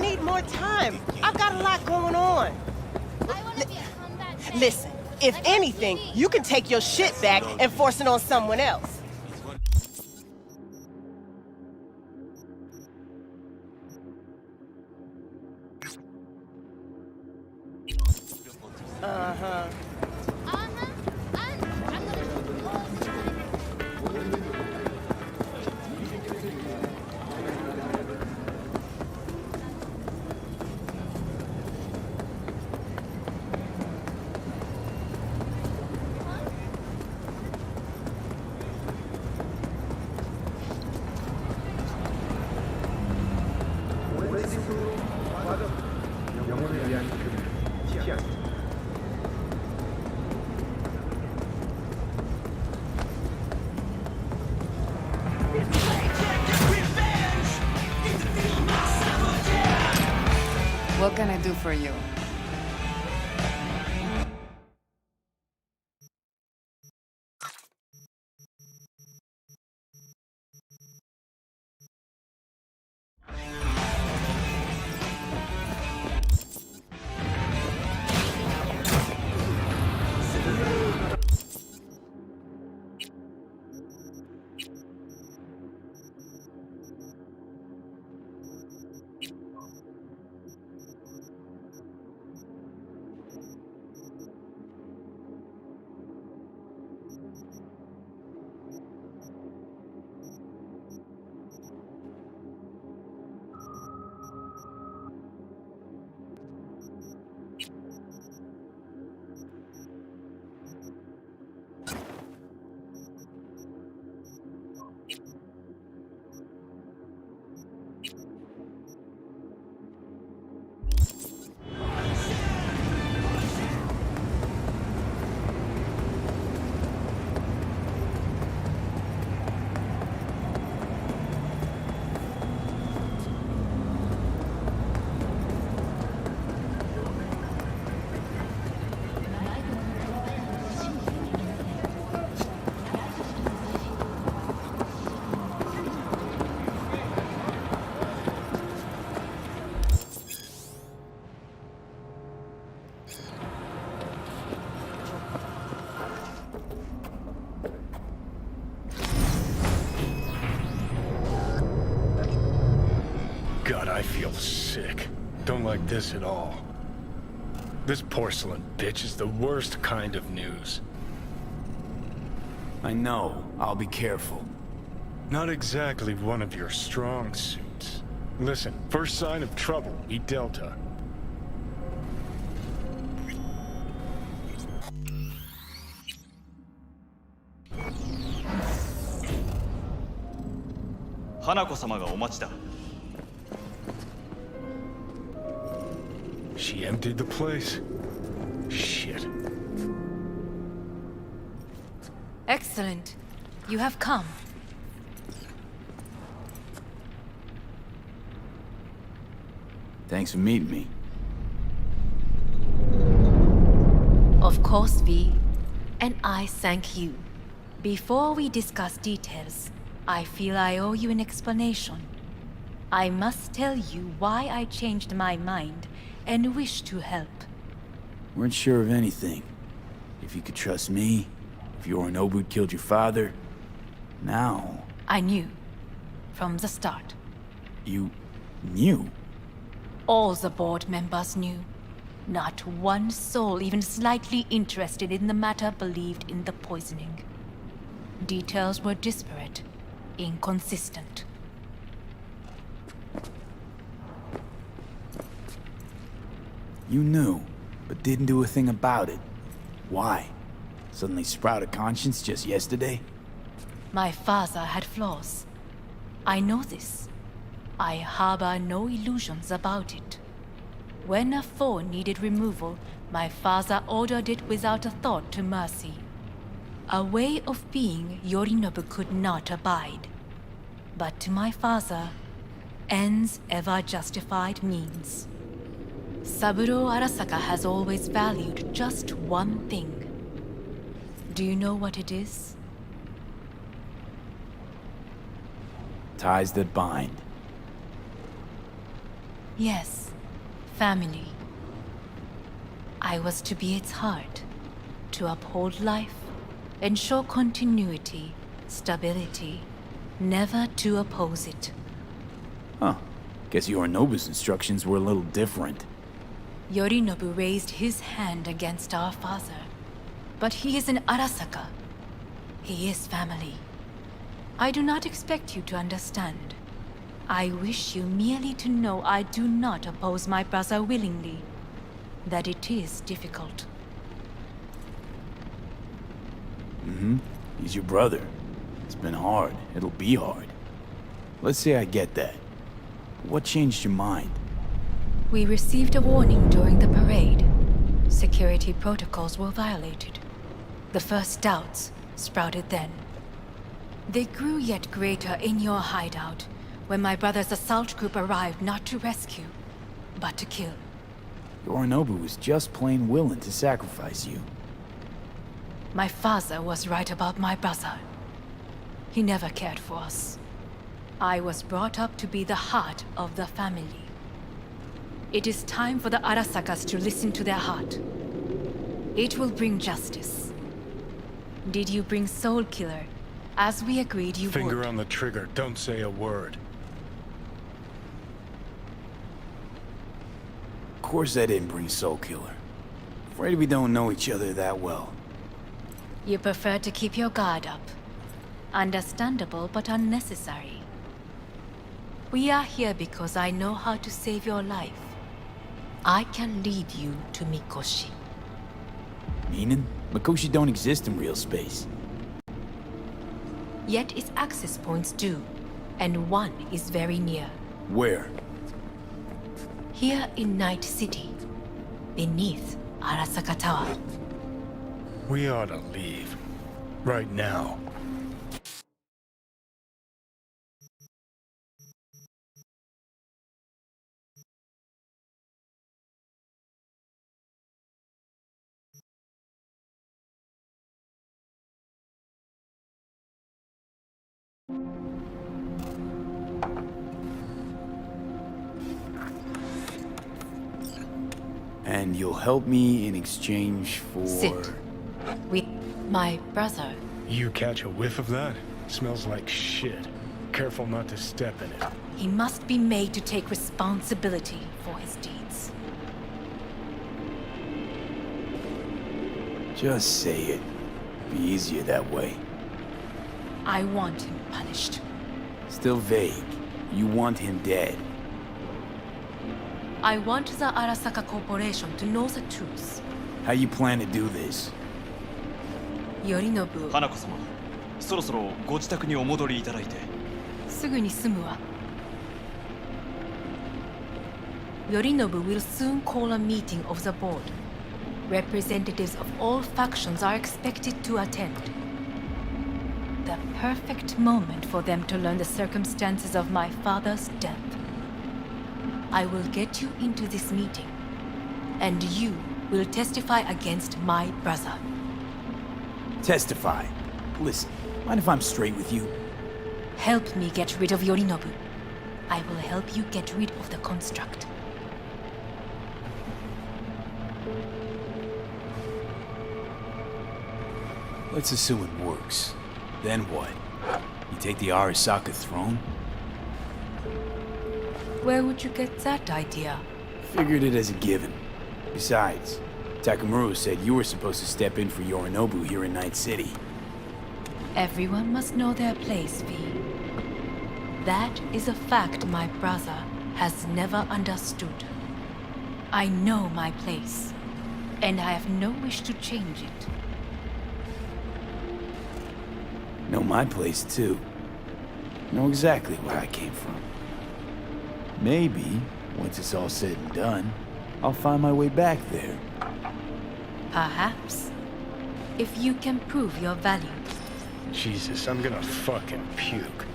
need more time. I've got a lot going on. Listen, if anything, you can take your shit back and force it on someone else. Uh-huh. What can I do for you? God, I feel sick. Don't like this at all. This porcelain bitch is the worst kind of news. I know. I'll be careful. Not exactly one of your strong suits. Listen, first sign of trouble, eat Delta. Hanako-samaがお待ちだ。 She emptied the place? Shit. Excellent. You have come. Thanks for meeting me. Of course, V. And I thank you. Before we discuss details, I feel I owe you an explanation. I must tell you why I changed my mind and wish to help. Weren't sure of anything. If you could trust me, if Yorinobu killed your father. Now... I knew. From the start. You... knew? All the board members knew. Not one soul even slightly interested in the matter believed in the poisoning. Details were disparate, inconsistent. You knew, but didn't do a thing about it. Why? Suddenly sprout a conscience just yesterday? My father had flaws. I know this. I harbor no illusions about it. When a foe needed removal, my father ordered it without a thought to mercy. A way of being Yorinobu could not abide. But to my father, ends ever justified means. Saburo Arasaka has always valued just one thing. Do you know what it is? Ties that bind. Yes. family. I was to be its heart, to uphold life, ensure continuity, stability, never to oppose it. Huh. Guess Yorinobu's instructions were a little different. Yorinobu raised his hand against our father, but he is an Arasaka. He is family. I do not expect you to understand. I wish you merely to know I do not oppose my brother willingly, that it is difficult. He's your brother. It's been hard. It'll be hard. Let's say I get that. What changed your mind? We received a warning during the parade. Security protocols were violated. The first doubts sprouted then. They grew yet greater in your hideout when my brother's assault group arrived not to rescue, but to kill. Yorinobu was just plain willing to sacrifice you. My father was right about my brother. He never cared for us. I was brought up to be the heart of the family. It is time for the Arasakas to listen to their heart. It will bring justice. Did you bring Soul Killer, as we agreed you would? Finger on the trigger, don't say a word. Of course I didn't bring Soul Killer. Afraid we don't know each other that well. You prefer to keep your guard up. Understandable, but unnecessary. We are here because I know how to save your life. I can lead you to Mikoshi. Meaning? Mikoshi don't exist in real space. Yet its access points do, and one is very near. Where? Here in Night City, beneath Arasaka Tower. We ought to leave. Right now. And you'll help me in exchange for... Sit. With my brother. You catch a whiff of that? Smells like shit. Careful not to step in it. He must be made to take responsibility for his deeds. Just say it. Be easier that way. I want him punished. Still vague. You want him dead. I want the Arasaka Corporation to know the truth. How you plan to do this? Yorinobu, 花子様、そろそろご自宅にお戻りいただいて。すぐに済むわ。Yorinobu will soon call a meeting of the board. Representatives of all factions are expected to attend. The perfect moment for them to learn the circumstances of my father's death. I will get you into this meeting, and you will testify against my brother. Testify. Listen, mind if I'm straight with you? Help me get rid of Yorinobu. I will help you get rid of the construct. Let's assume it works. Then what? You take the Arasaka throne? Where would you get that idea? Figured it as a given. Besides, Takamura said you were supposed to step in for Yorinobu here in Night City. Everyone must know their place, V. That is a fact my brother has never understood. I know my place, and I have no wish to change it. Know my place, too. Know exactly where I came from. Maybe, once it's all said and done, I'll find my way back there. Perhaps. If you can prove your value. Jesus, I'm gonna fucking puke.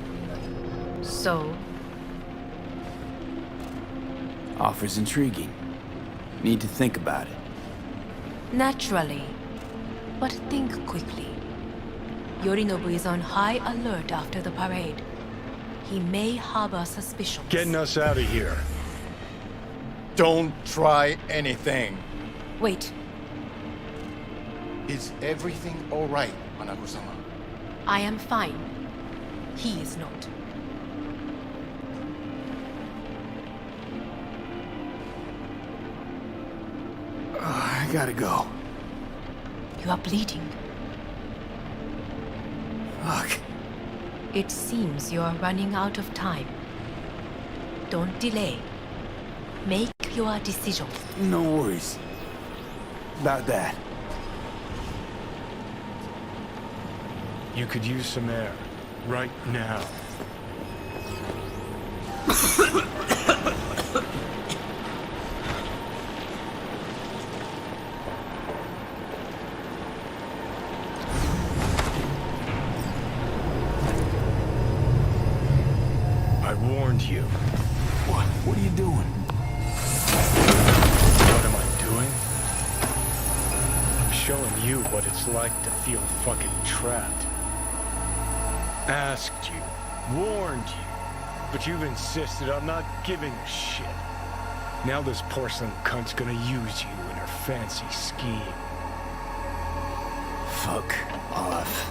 So, Offer's intriguing. Need to think about it. naturally. But think quickly. Yorinobu is on high alert after the parade. He may harbor suspicions. Getting us out of here. Don't try anything. Wait, Is everything alright, Hanako-sama? I am fine. He is not. I gotta go. You are bleeding. Fuck. It seems you are running out of time. Don't delay. Make your decision. No worries. About that. You could use some air. Right now. I warned you. What are you doing? What am I doing? I'm showing you what it's like to feel fucking trapped. Asked you, warned you, but you've insisted on not giving a shit. Now this porcelain cunt's gonna use you in her fancy scheme. Fuck off.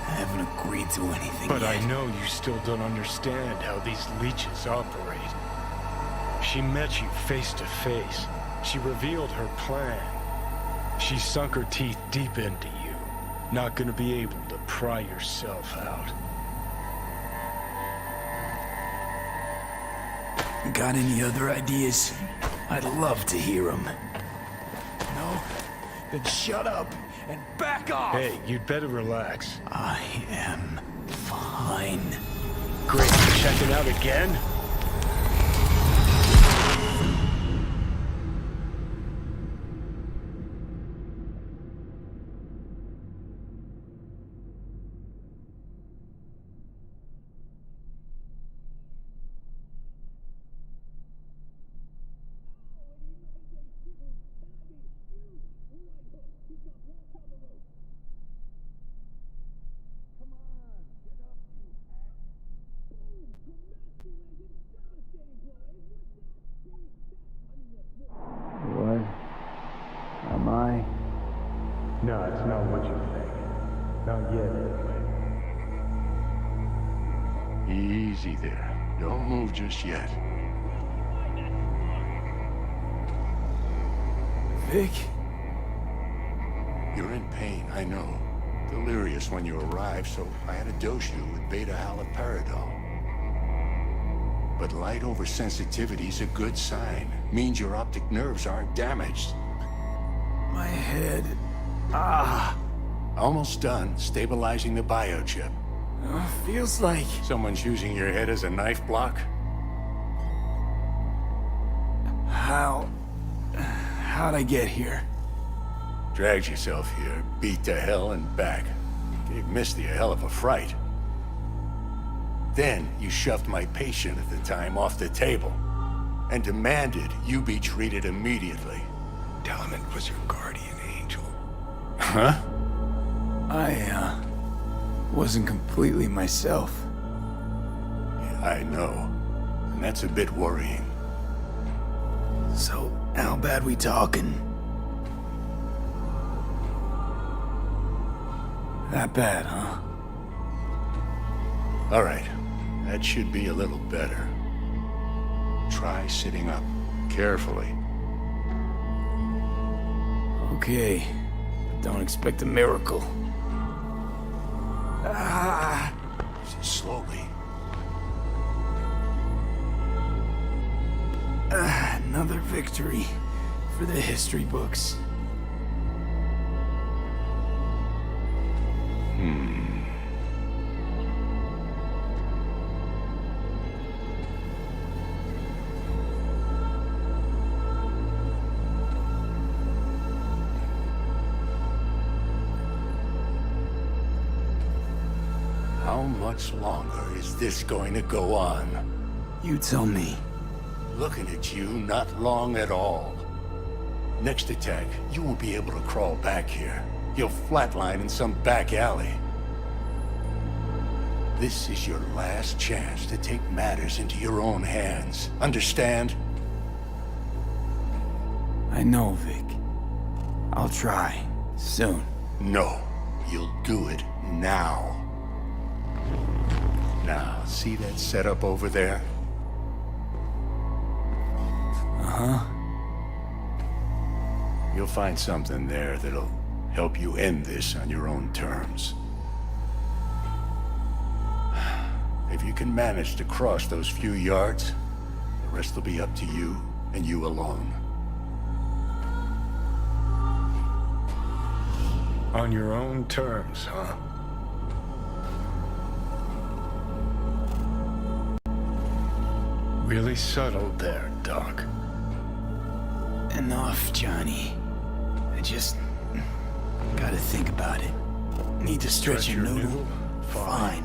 I haven't agreed to anything But yet. I know you still don't understand how these leeches operate. She met you face to face. She revealed her plan. She sunk her teeth deep into you. Not gonna be able to pry yourself out. Got any other ideas? I'd love to hear them. No? Then shut up and back off! Hey, you'd better relax. I am fine. Great, checking out again? What? Am I? No, it's not what you think. Not yet, anyway. Easy there. Don't move just yet. Vic? You're in pain, I know. Delirious when you arrived, so I had to dose you with beta-haloperidol. But light oversensitivity's a good sign. Means your optic nerves aren't damaged. My head. Almost done stabilizing the biochip. Feels like. Someone's using your head as a knife block? How'd I get here? Dragged yourself here, beat to hell and back. Gave Misty a hell of a fright. Then you shoved my patient at the time off the table and demanded you be treated immediately. Tell him it was your guardian angel. Huh? I wasn't completely myself. Yeah, I know. And that's a bit worrying. So, how bad we talking? That bad, huh? All right. That should be a little better. Try sitting up. Carefully. Okay. But don't expect a miracle. Slowly. Another victory for the history books. How much longer is this going to go on? You tell me. Looking at you, not long at all. Next attack, you won't be able to crawl back here. You'll flatline in some back alley. This is your last chance to take matters into your own hands. Understand? I know, Vic. I'll try. Soon. No, you'll do it now. Now, see that setup over there? Uh-huh. You'll find something there that'll help you end this on your own terms. If you can manage to cross those few yards, the rest will be up to you and you alone. On your own terms, huh? Really subtle there, Doc. Enough, Johnny. I just gotta think about it. Need to stretch your noodle? noodle? Fine.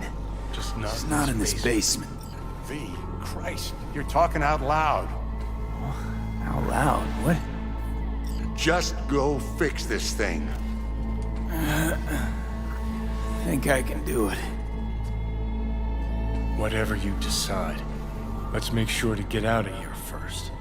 Just not in this basement. V, Christ, you're talking out loud. Out loud? What? Just go fix this thing. Think I can do it. Whatever you decide, let's make sure to get out of here first.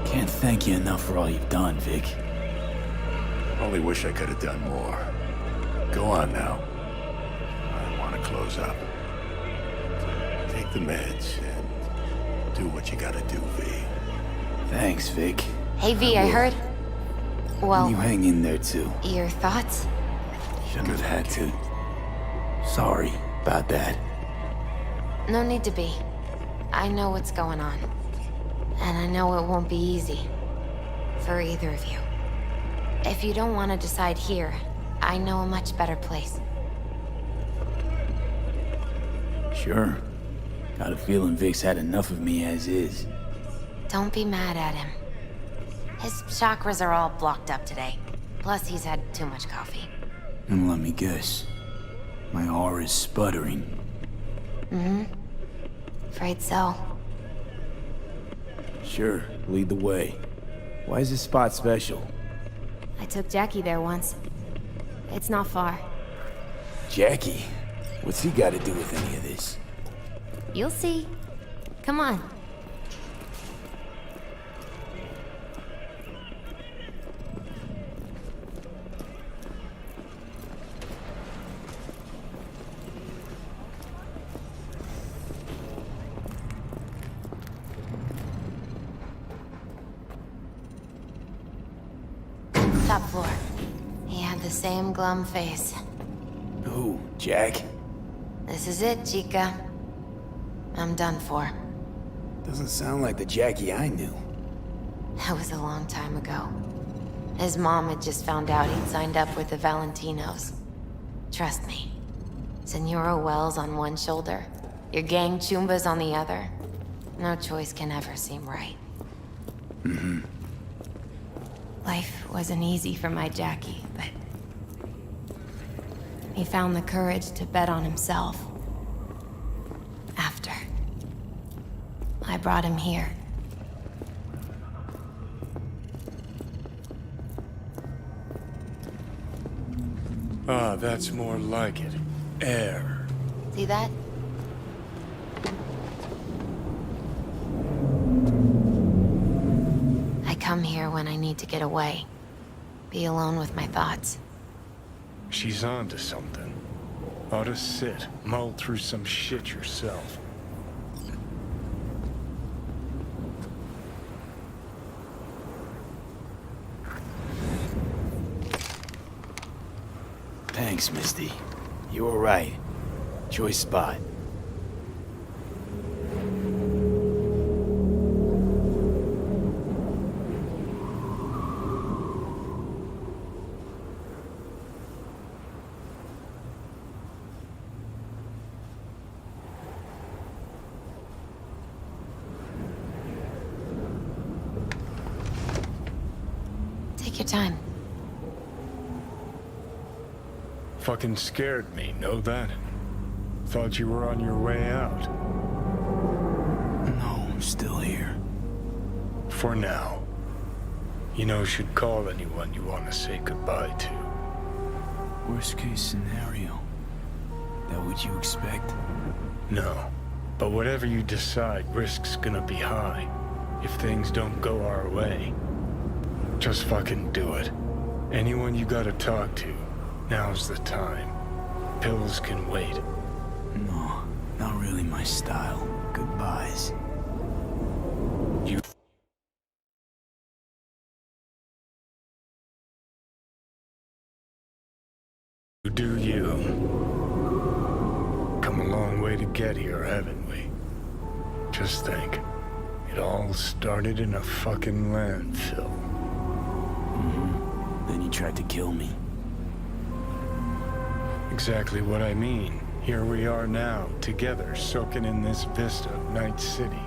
Can't thank you enough for all you've done, Vic. Only wish I could have done more. Go on now. I want to close up. Take the meds and do what you gotta do, V. Thanks, Vic. Hey V, I heard. Well, You hang in there, too. your thoughts? Shouldn't have had to. Sorry about that. No need to be. I know what's going on. And I know it won't be easy. For either of you. If you don't want to decide here, I know a much better place. Sure. Got a feeling Vic's had enough of me as is. Don't be mad at him. His chakras are all blocked up today. Plus, he's had too much coffee. And let me guess. My aura's sputtering. Afraid so. Sure, lead the way. Why is this spot special? I took Jackie there once. It's not far. Jackie? What's he got to do with any of this? You'll see. Come on. Top floor. He had the same glum face. Who, Jack? This is it, Chica. I'm done for. Doesn't sound like the Jackie I knew. That was a long time ago. His mom had just found out he'd signed up with the Valentinos. Trust me. Senora Wells on one shoulder, your gang Chumbas on the other. No choice can ever seem right. Life wasn't easy for my Jackie, but he found the courage to bet on himself. After I brought him here. Ah, that's more like it. Air. See that? I come here when I need to get away. Be alone with my thoughts. She's on to something. Ought to sit, mull through some shit yourself. Thanks, Misty. You were right. Choice spot. Take your time. Fucking scared me, know that? Thought you were on your way out. No, I'm still here. For now. You know, should call anyone you want to say goodbye to. Worst case scenario. That what you expect? No. But whatever you decide, risk's gonna be high. If things don't go our way. Just fucking do it. Anyone you gotta talk to, now's the time. Pills can wait. No, not really my style. Goodbyes. You do you. Come a long way to get here, haven't we? Just think. It all started in a fucking landfill. Then he tried to kill me. Exactly what I mean. Here we are now, together, soaking in this vista of Night City.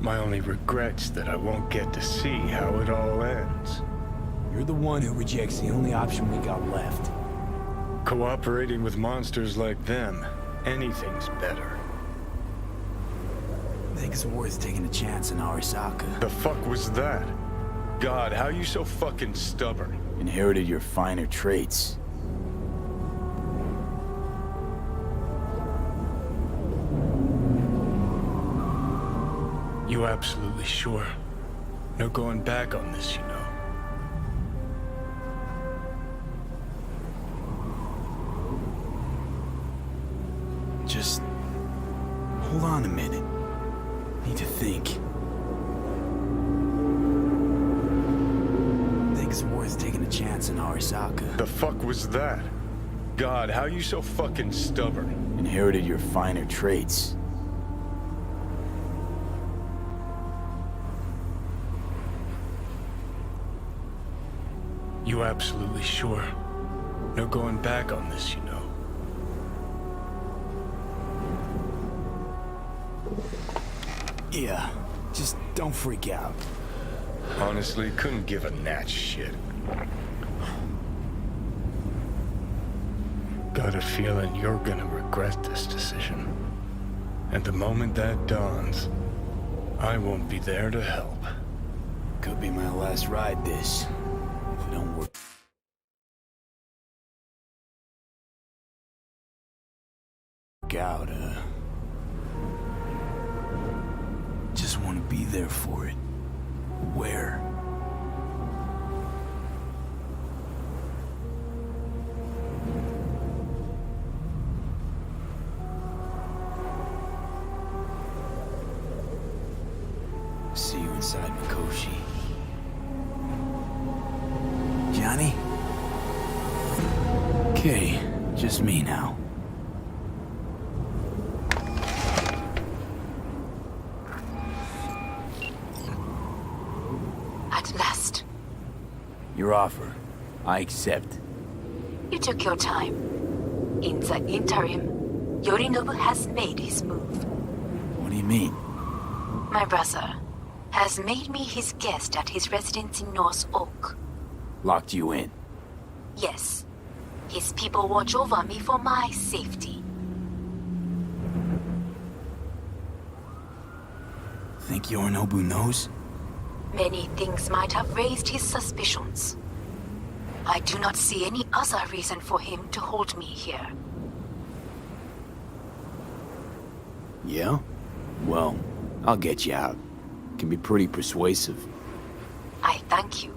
My only regret's that I won't get to see how it all ends. You're the one who rejects the only option we got left. Cooperating with monsters like them, anything's better. Think it's worth taking a chance in Arasaka. The fuck was that? God, how you so fucking stubborn? Inherited your finer traits. You absolutely sure? No going back on this, you know. Just hold on a minute. Need to think. Think it's worth taking a chance in Arasaka. The fuck was that? God, how you so fucking stubborn? Inherited your finer traits. You absolutely sure? No going back on this, you know. Yeah, just don't freak out. Honestly, couldn't give a gnat's shit. Got a feeling you're gonna regret this decision. And the moment that dawns, I won't be there to help. Could be my last ride this. If it don't work out, just want to be there for it. Where? See you inside Mikoshi. Johnny? Okay, just me now. At last. Your offer. I accept. You took your time. In the interim, Yorinobu has made his move. What do you mean? My brother has made me his guest at his residence in North Oak. Locked you in. Yes. His people watch over me for my safety. Think Yorinobu knows? Many things might have raised his suspicions. I do not see any other reason for him to hold me here. Yeah? Well, I'll get you out. Can be pretty persuasive. I thank you.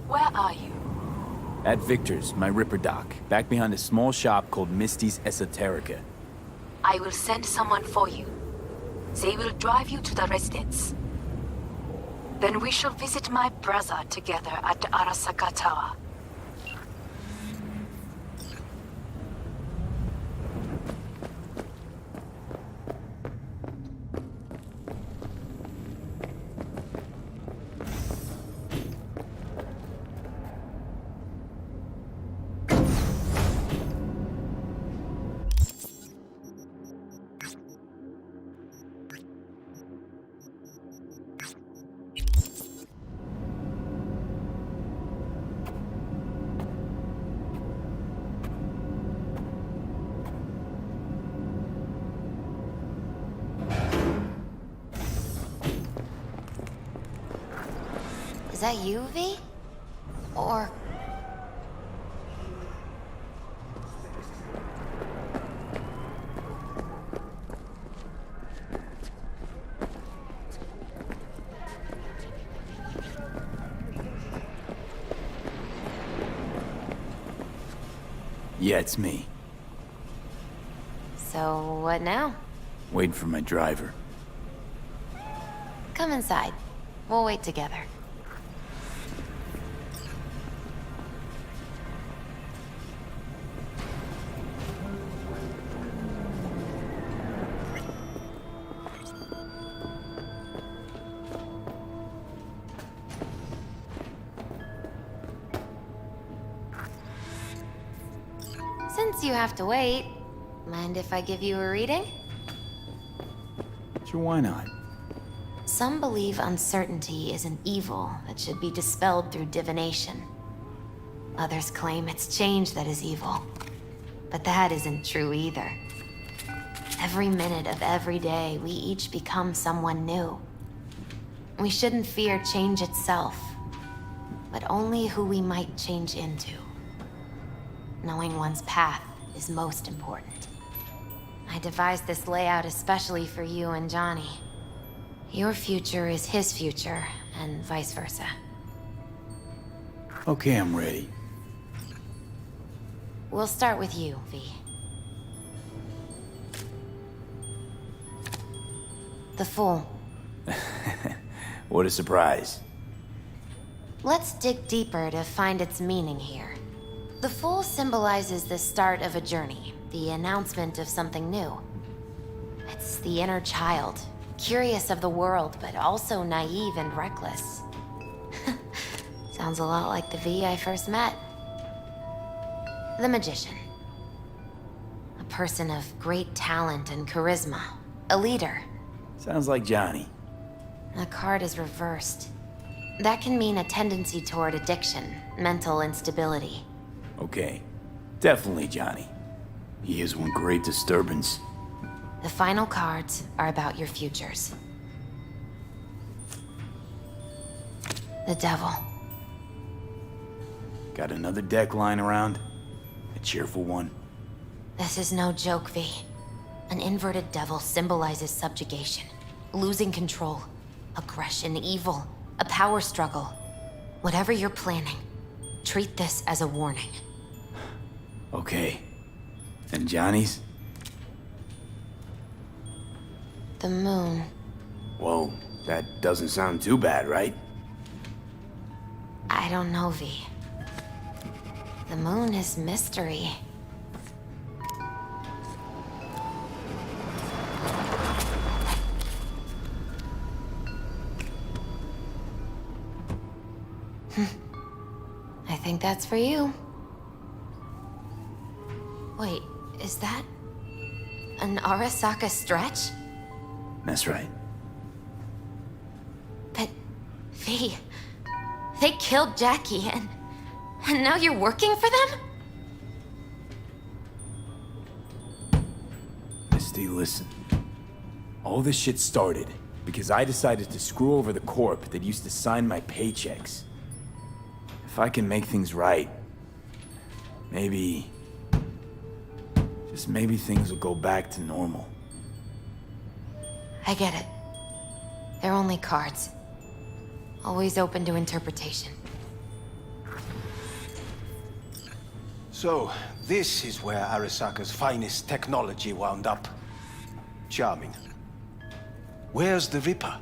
Where are you? At Victor's, my Ripper Dock, back behind a small shop called Misty's Esoterica. I will send someone for you. They will drive you to the residence. Then we shall visit my brother together at the Arasaka Tower. Is that you, V? Or... Yeah, it's me. So, what now? Waiting for my driver. Come inside. We'll wait together. Since you have to wait, mind if I give you a reading? Sure, why not? Some believe uncertainty is an evil that should be dispelled through divination. Others claim it's change that is evil. But that isn't true either. Every minute of every day, we each become someone new. We shouldn't fear change itself, but only who we might change into. Knowing one's path is most important. I devised this layout especially for you and Johnny. Your future is his future, and vice versa. Okay, I'm ready. We'll start with you, V. The Fool. What a surprise. Let's dig deeper to find its meaning here. The Fool symbolizes the start of a journey, the announcement of something new. It's the inner child, curious of the world, but also naive and reckless. Sounds a lot like the V I first met. The Magician. A person of great talent and charisma. A leader. Sounds like Johnny. The card is reversed. That can mean a tendency toward addiction, mental instability. Okay, definitely Johnny. He is one great disturbance. The final cards are about your futures. The Devil. Got another deck lying around? A cheerful one? This is no joke, V. An inverted devil symbolizes subjugation, losing control, aggression, evil, a power struggle. Whatever you're planning, treat this as a warning. Okay. And Johnny's? The Moon. Whoa, that doesn't sound too bad, right? I don't know, V. The Moon is mystery. I think that's for you. Wait, is that an Arasaka stretch? That's right. But, V, they killed Jackie and now you're working for them? Misty, listen. All this shit started because I decided to screw over the corp that used to sign my paychecks. If I can make things right, maybe... just maybe things will go back to normal. I get it. They're only cards. Always open to interpretation. So, this is where Arasaka's finest technology wound up. Charming. Where's the Ripper?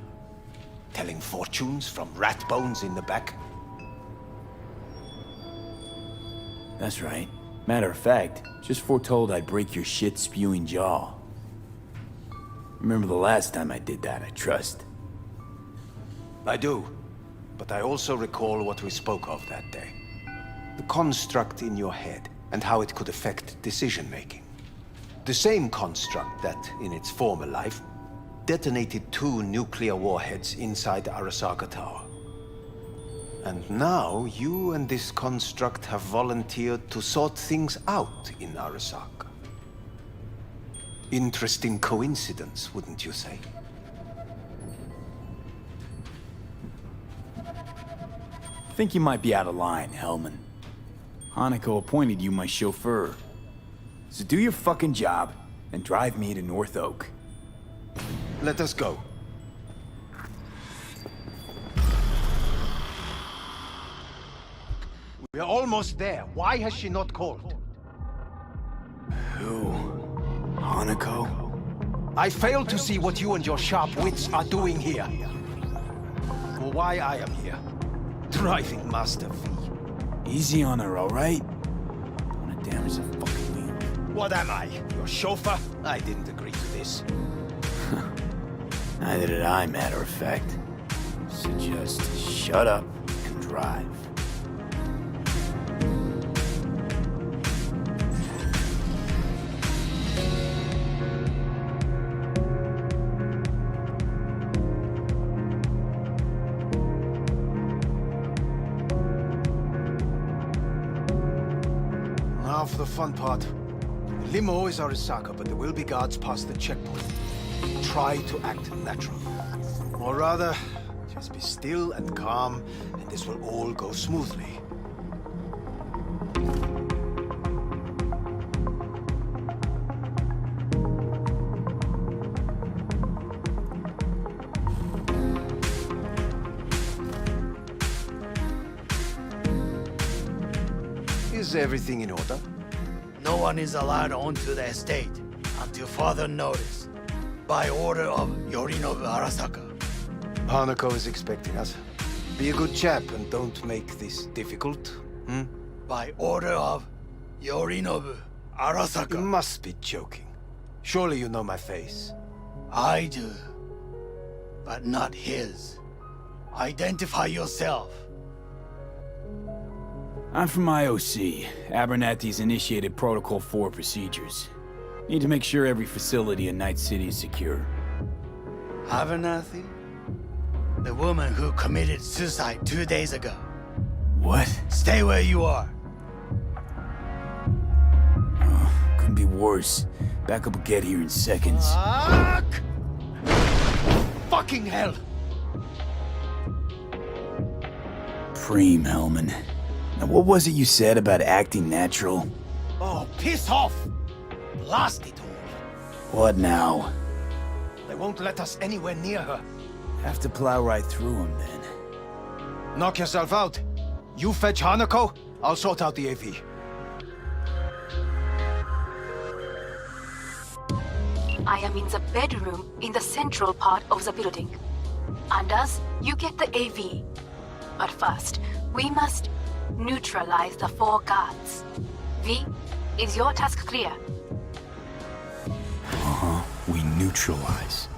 Telling fortunes from rat bones in the back? That's right. Matter of fact, just foretold I'd break your shit-spewing jaw. Remember the last time I did that, I trust. I do. But I also recall what we spoke of that day. The construct in your head, and how it could affect decision-making. The same construct that, in its former life, detonated 2 nuclear warheads inside Arasaka Tower. And now, you and this construct have volunteered to sort things out in Arasaka. Interesting coincidence, wouldn't you say? think you might be out of line, Hellman. Hanako appointed you my chauffeur. So do your fucking job and drive me to North Oak. Let us go. We're almost there. Why has she not called? Who? Hanako? I fail to see what you and your sharp wits are doing here. Or why I am here. Driving Master V. Easy on her, alright? Wanna damage the fucking wheel. What am I? Your chauffeur? I didn't agree to this. Neither did I, matter of fact. So just shut up and drive. Now for the fun part. The limo is Arisaka, but there will be guards past the checkpoint. Try to act natural. Or rather, just be still and calm, and this will all go smoothly. Is everything in order? No one is allowed onto the estate until further notice. By order of Yorinobu Arasaka. Hanako is expecting us. Be a good chap and don't make this difficult, hmm? By order of Yorinobu You Arasaka. must be joking. Surely you know my face. I do. But not his. Identify yourself. I'm from IOC. Abernathy's initiated Protocol 4 procedures. Need to make sure every facility in Night City is secure. Abernathy? The woman who committed suicide 2 days ago. What? Stay where you are. Oh, couldn't be worse. Backup will get here in seconds. Fuck! Fucking hell! Preem, Hellman. Now what was it you said about acting natural? Oh, piss off! Blast it all! What now? They won't let us anywhere near her. Have to plow right through them then. Knock yourself out. You fetch Hanako, I'll sort out the AV. I am in the bedroom in the central part of the building. Anders, you get the AV. But first, we must neutralize the 4 guards. V, is your task clear? We neutralize.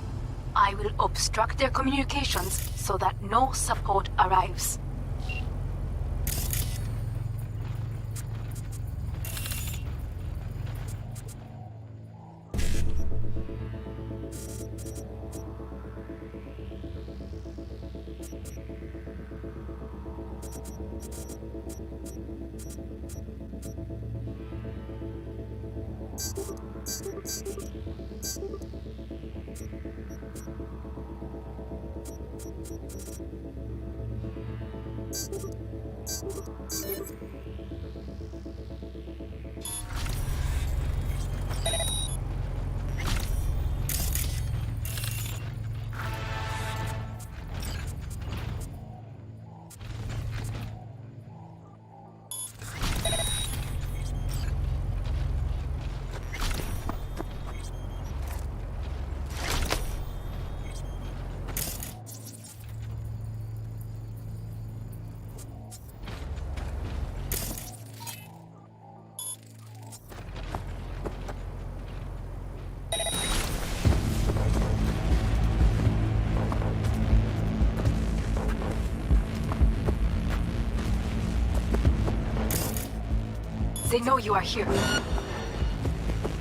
I will obstruct their communications so that no support arrives. They know you are here.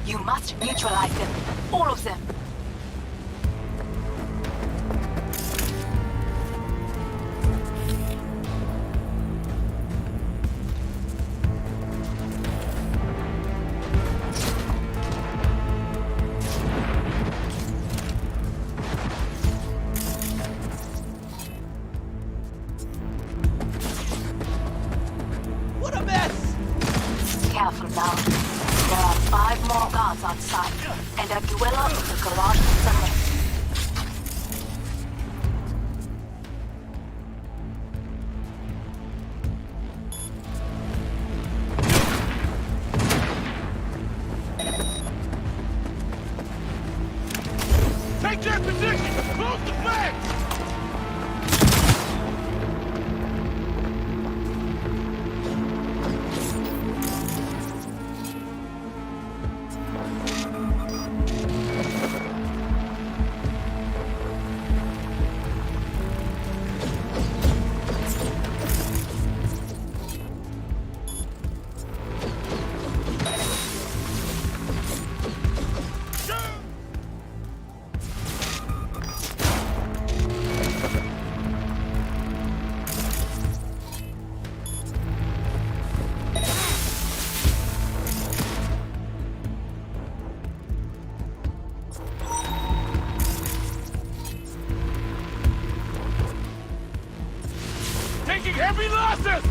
You must neutralize them. All of them. and a dweller in the garage of the left. Take their position! Close the flanks! Taking heavy losses!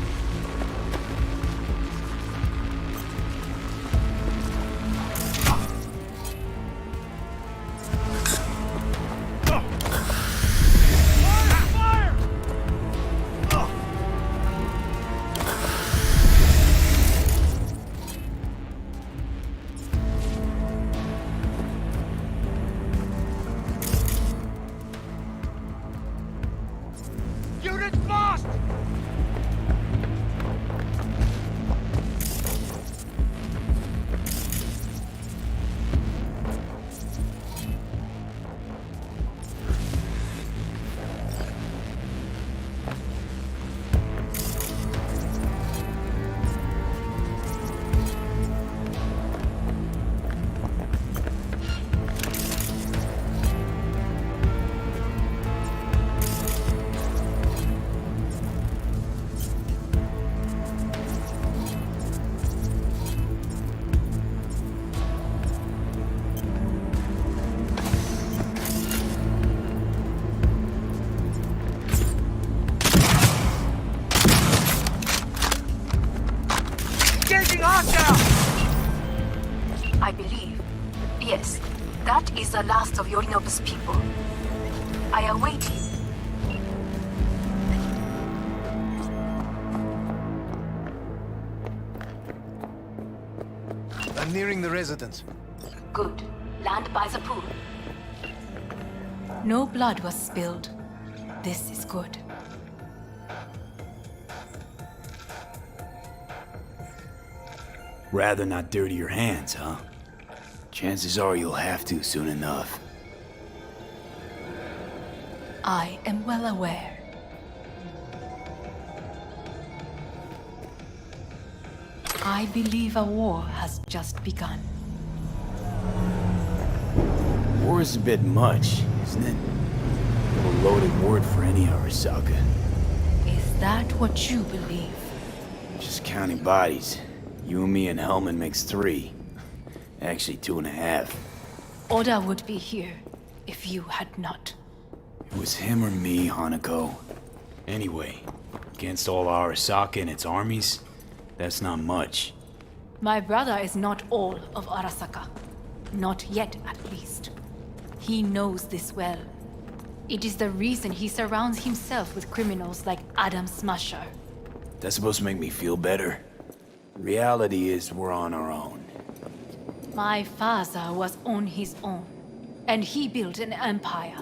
Units lost! I believe, yes, that is the last of Yorinobu's people. I await you. I'm nearing the residence. Good. Land by the pool. No blood was spilled. This is good. Rather not dirty your hands, huh? Chances are you'll have to soon enough. I am well aware. I believe a war has just begun. War is a bit much, isn't it? A loaded word for any Arasaka. Is that what you believe? Just counting bodies. You and me and Hellman makes 3. Actually, 2.5. Oda would be here if you had not. It was him or me, Hanako. Anyway, against all Arasaka and its armies, that's not much. My brother is not all of Arasaka. Not yet, at least. He knows this well. It is the reason he surrounds himself with criminals like Adam Smasher. That's supposed to make me feel better. Reality is we're on our own. My father was on his own, and he built an empire.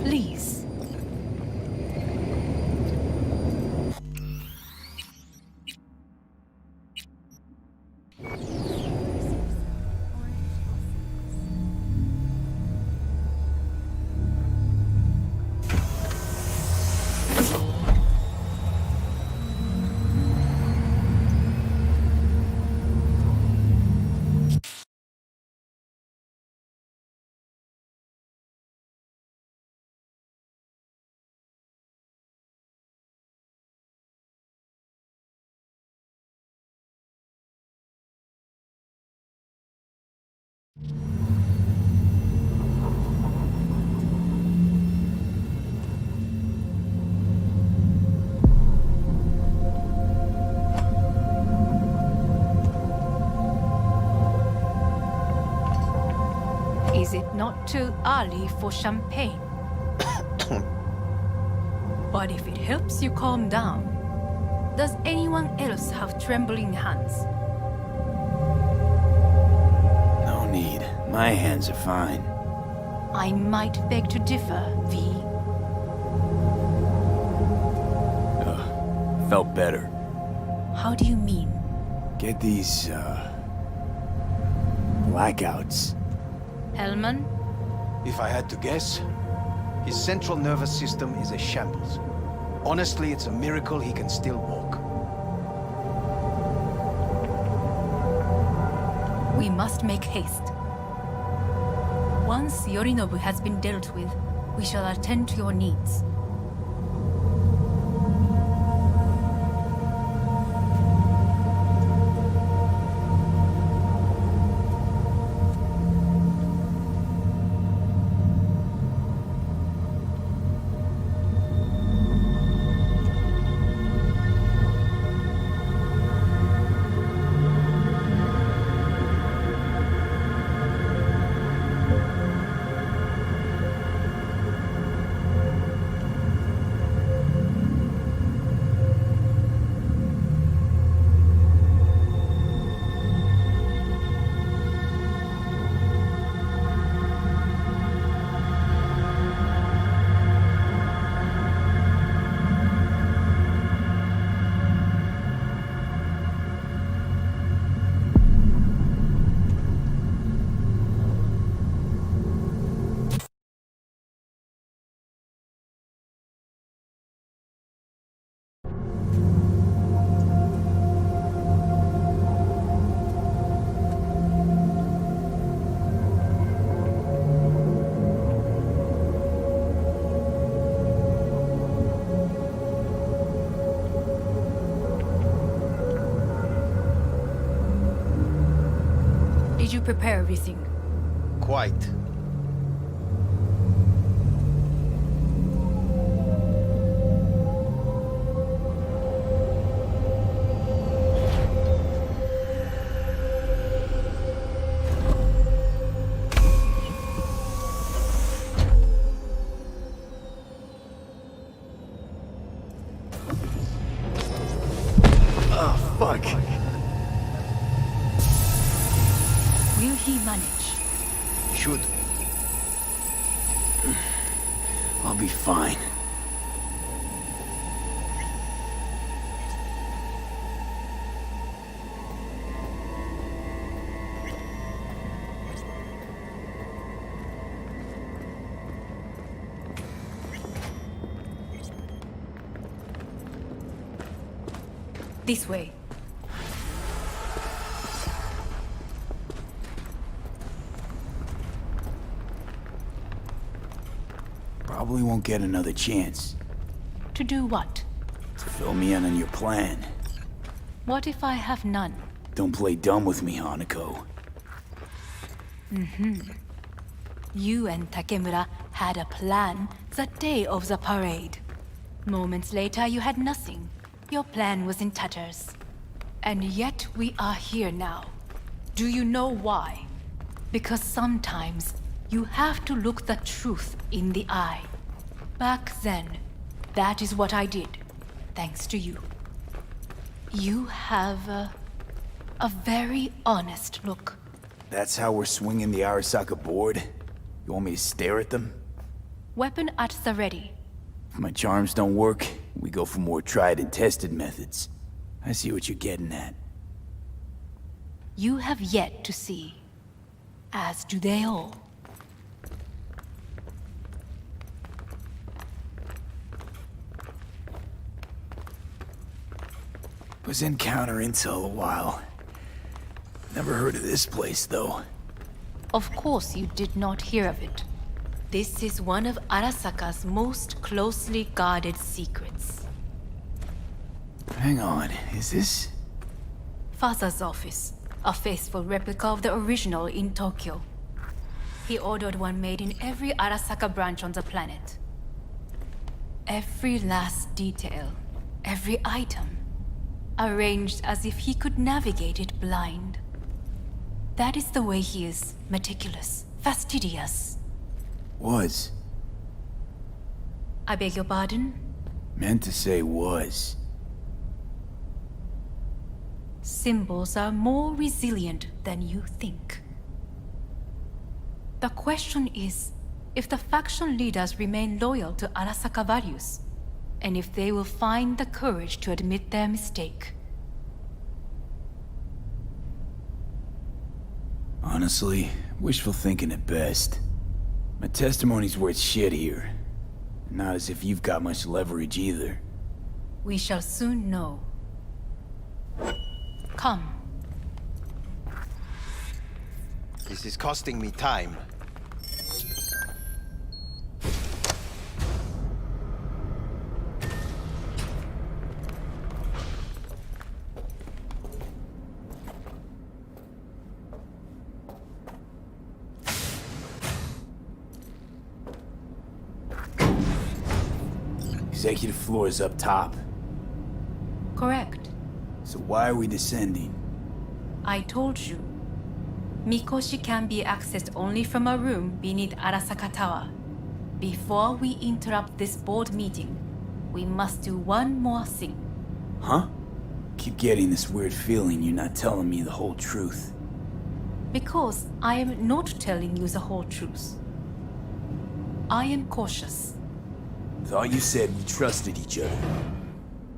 Please. Is it not too early for champagne? But if it helps you calm down, does anyone else have trembling hands? No need. My hands are fine. I might beg to differ, V. Felt better. How do you mean? Get these, blackouts. Hellman? If I had to guess, his central nervous system is a shambles. Honestly, it's a miracle he can still walk. We must make haste. Once Yorinobu has been dealt with, we shall attend to your needs. Did you prepare everything? Quite. Oh, fuck. Will he manage? Should. I'll be fine. This way. Probably won't get another chance To do what? to fill me in on your plan. What if I have none? Don't play dumb with me, Hanako. You and Takemura had a plan the day of the parade. Moments later, you had nothing. Your plan was in tatters. And yet we are here now. Do you know why? Because sometimes you have to look the truth in the eye. Back then, that is what I did, thanks to you. You have a very honest look. That's how we're swinging the Arasaka board? You want me to stare at them? Weapon at the ready. If my charms don't work, we go for more tried and tested methods. I see what you're getting at. You have yet to see, as do they all. Was in counter intel a while. Never heard of this place, though. Of course you did not hear of it. This is one of Arasaka's most closely guarded secrets. Hang on, is this... Father's office, a faithful replica of the original in Tokyo. He ordered one made in every Arasaka branch on the planet. Every last detail, every item, arranged as if he could navigate it blind. That is the way he is, meticulous. fastidious. Was. I beg your pardon? Meant to say was. Symbols are more resilient than you think. The question is, if the faction leaders remain loyal to Arasaka values, and if they will find the courage to admit their mistake. Honestly, wishful thinking at best. My testimony's worth shit here. Not as if you've got much leverage either. We shall soon know. Come. This is costing me time. Executive floor is up top. Correct. So why are we descending? I told you. Mikoshi can be accessed only from a room beneath Arasaka Tower. Before we interrupt this board meeting, we must do one more thing. Huh? Keep getting this weird feeling you're not telling me the whole truth. Because I am not telling you the whole truth. I am cautious. Thought you said we trusted each other.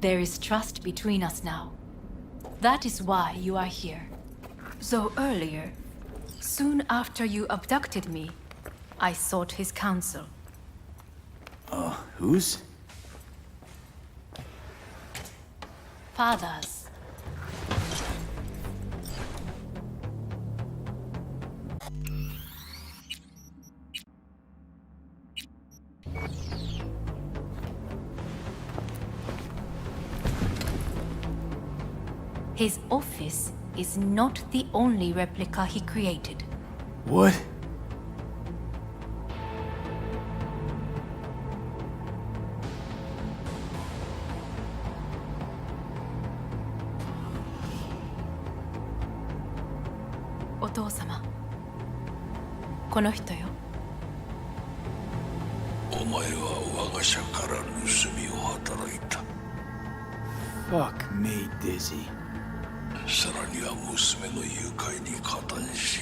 There is trust between us now. That is why you are here. So earlier, soon after you abducted me, I sought his counsel. Whose? Father's. His office is not the only replica he created. What? Otou-sama. この人よ。お前は我が社から盗みを働いた。Fuck me, Dizzy. さらには娘の誘拐に加担し、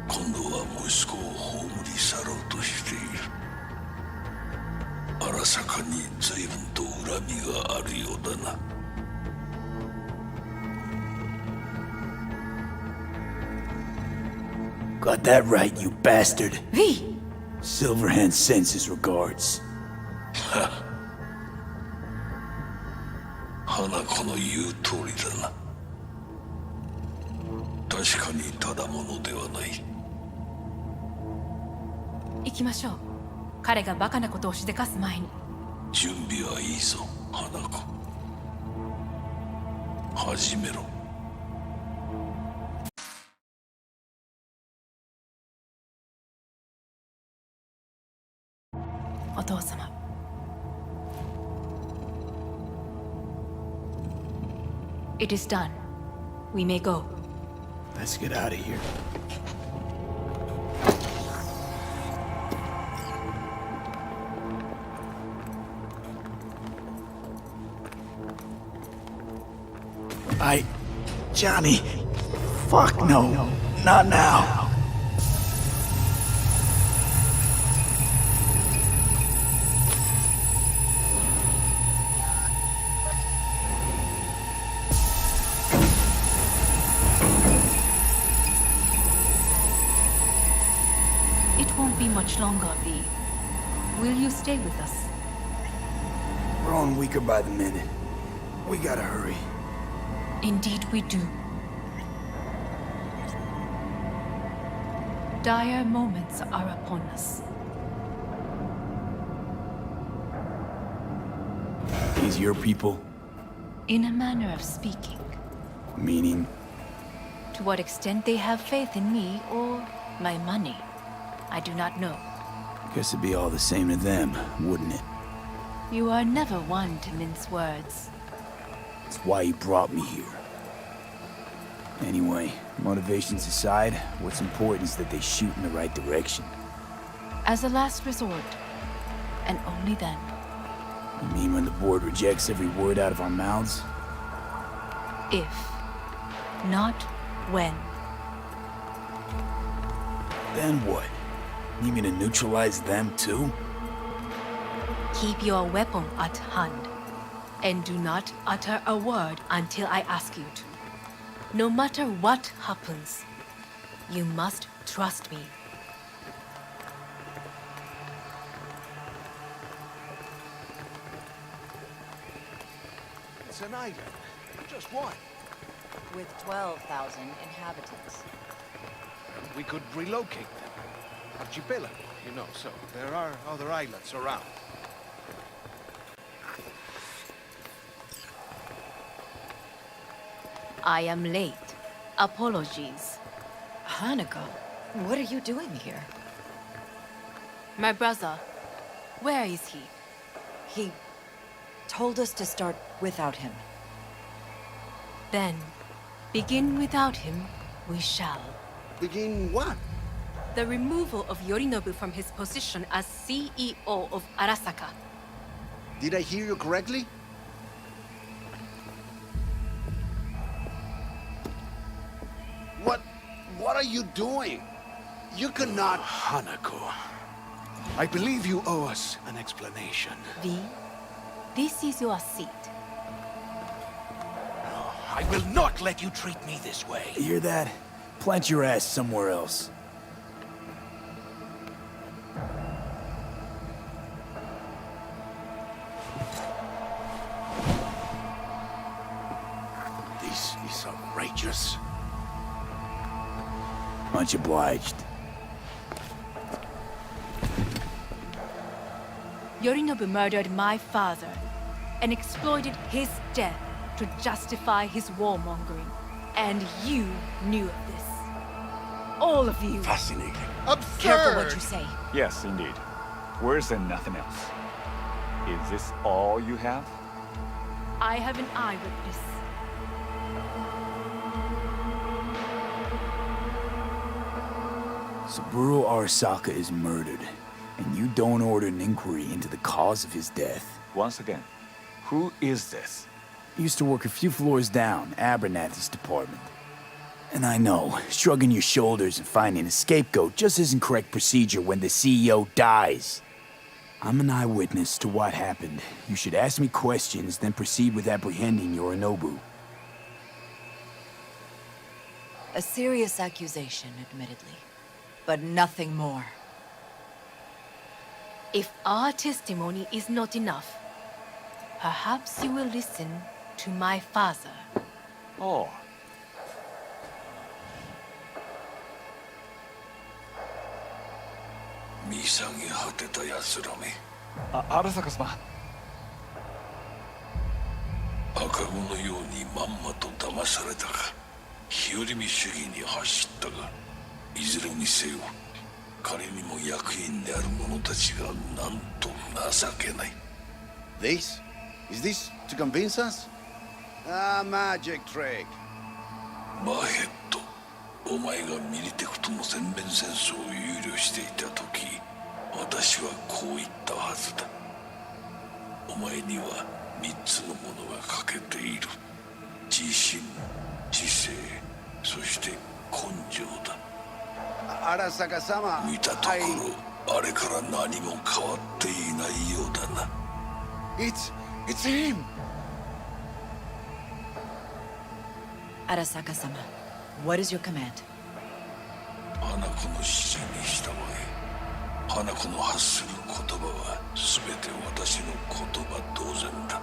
今度は息子を葬り去ろうとしている。荒坂に随分と恨みがあるようだな。Got that right, you bastard. V! Silverhand sends his regards. 花子の言う通りだな。確かにただものではない。行きましょう。彼がバカなことをしでかす前に。準備はいいぞ、花子。始めろ。お父様。It is done. We may go. Let's get out of here. Johnny. Fuck no. Not now. It won't be much longer, V. Will you stay with us? We're on weaker by the minute. We gotta hurry. Indeed we do. Dire moments are upon us. These your people? In a manner of speaking. Meaning? To what extent they have faith in me or my money, I do not know. Guess it'd be all the same to them, wouldn't it? You are never one to mince words. It's why you brought me here. Anyway, motivations aside, what's important is that they shoot in the right direction. As a last resort, and only then. You mean when the board rejects every word out of our mouths? If, not when. Then what? You mean to neutralize them too? Keep your weapon at hand, and do not utter a word until I ask you to. No matter what happens, you must trust me. It's an island. Just one. With 12,000 inhabitants. We could relocate them. Archipelago, you know, so there are other islands around. I am late. Apologies. Hanako, what are you doing here? My brother, where is he? He told us to start without him. Then, begin without him, we shall. Begin what? The removal of Yorinobu from his position as CEO of Arasaka. Did I hear you correctly? What are you doing? You cannot... Hanako. I believe you owe us an explanation. V, this is your seat. No, I will not let you treat me this way. You hear that? Plant your ass somewhere else. This is outrageous. Much obliged. Yorinobu murdered my father and exploited his death to justify his warmongering. And you knew of this. All of you. Fascinating. Absurd! Careful what you say. Yes, indeed. Worse than nothing else. Is this all you have? I have an eyewitness. Saburo Arasaka is murdered, and you don't order an inquiry into the cause of his death. Once again, who is this? He used to work a few floors down, Abernathy's department. And I know, shrugging your shoulders and finding a scapegoat just isn't correct procedure when the CEO dies. I'm an eyewitness to what happened. You should ask me questions, then proceed with apprehending Yorinobu. A serious accusation, admittedly. But nothing more. If our testimony is not enough, perhaps you will listen to my father. Oh. Arasaka-sama. 赤子のようにまんまと騙されたか、日和見主義に走ったが、いずれにせよ、彼にも役員である者たちがなんと情けない。This? Is this to convince us? Ah, magic trick. マーヘッド、お前がミリテクとの全面戦争を憂慮していた時、私はこう言ったはずだ。お前には3つのものが欠けている。自信、知性、そして根性だ。Arasaka-sama, 見たところ、あれから何も変わっていないようだな。It's him! Arasaka-sama, what is your command? 花子の指示に従え。花子の発する言葉は全て私の言葉同然だ。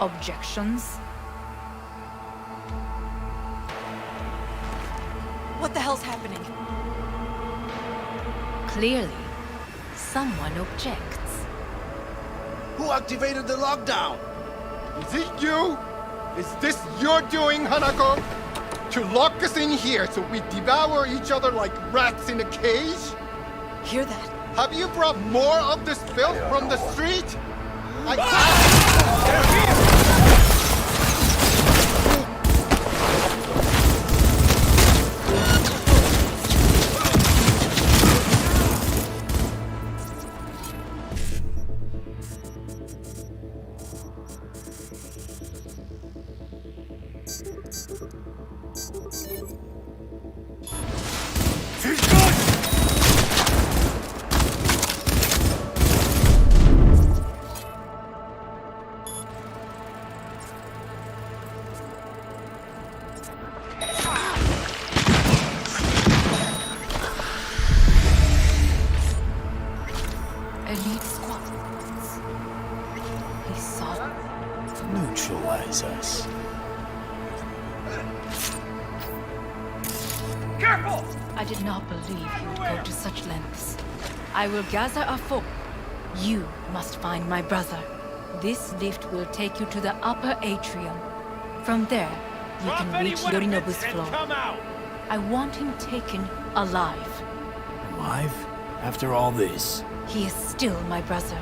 Objections? What the hell's happening? Clearly, someone objects. Who activated the lockdown? Is it you? Is this your doing, Hanako? To lock us in here so we devour each other like rats in a cage? Hear that? Have you brought more of this filth from the street? I... Elite squads. He saw. Neutralize us. Careful! I did not believe he would go to such lengths. I will gather a foe. You must find my brother. This lift will take you to the upper atrium. From there, you can reach Yorinobu's floor. I want him taken alive. Alive? After all this? He is still my brother.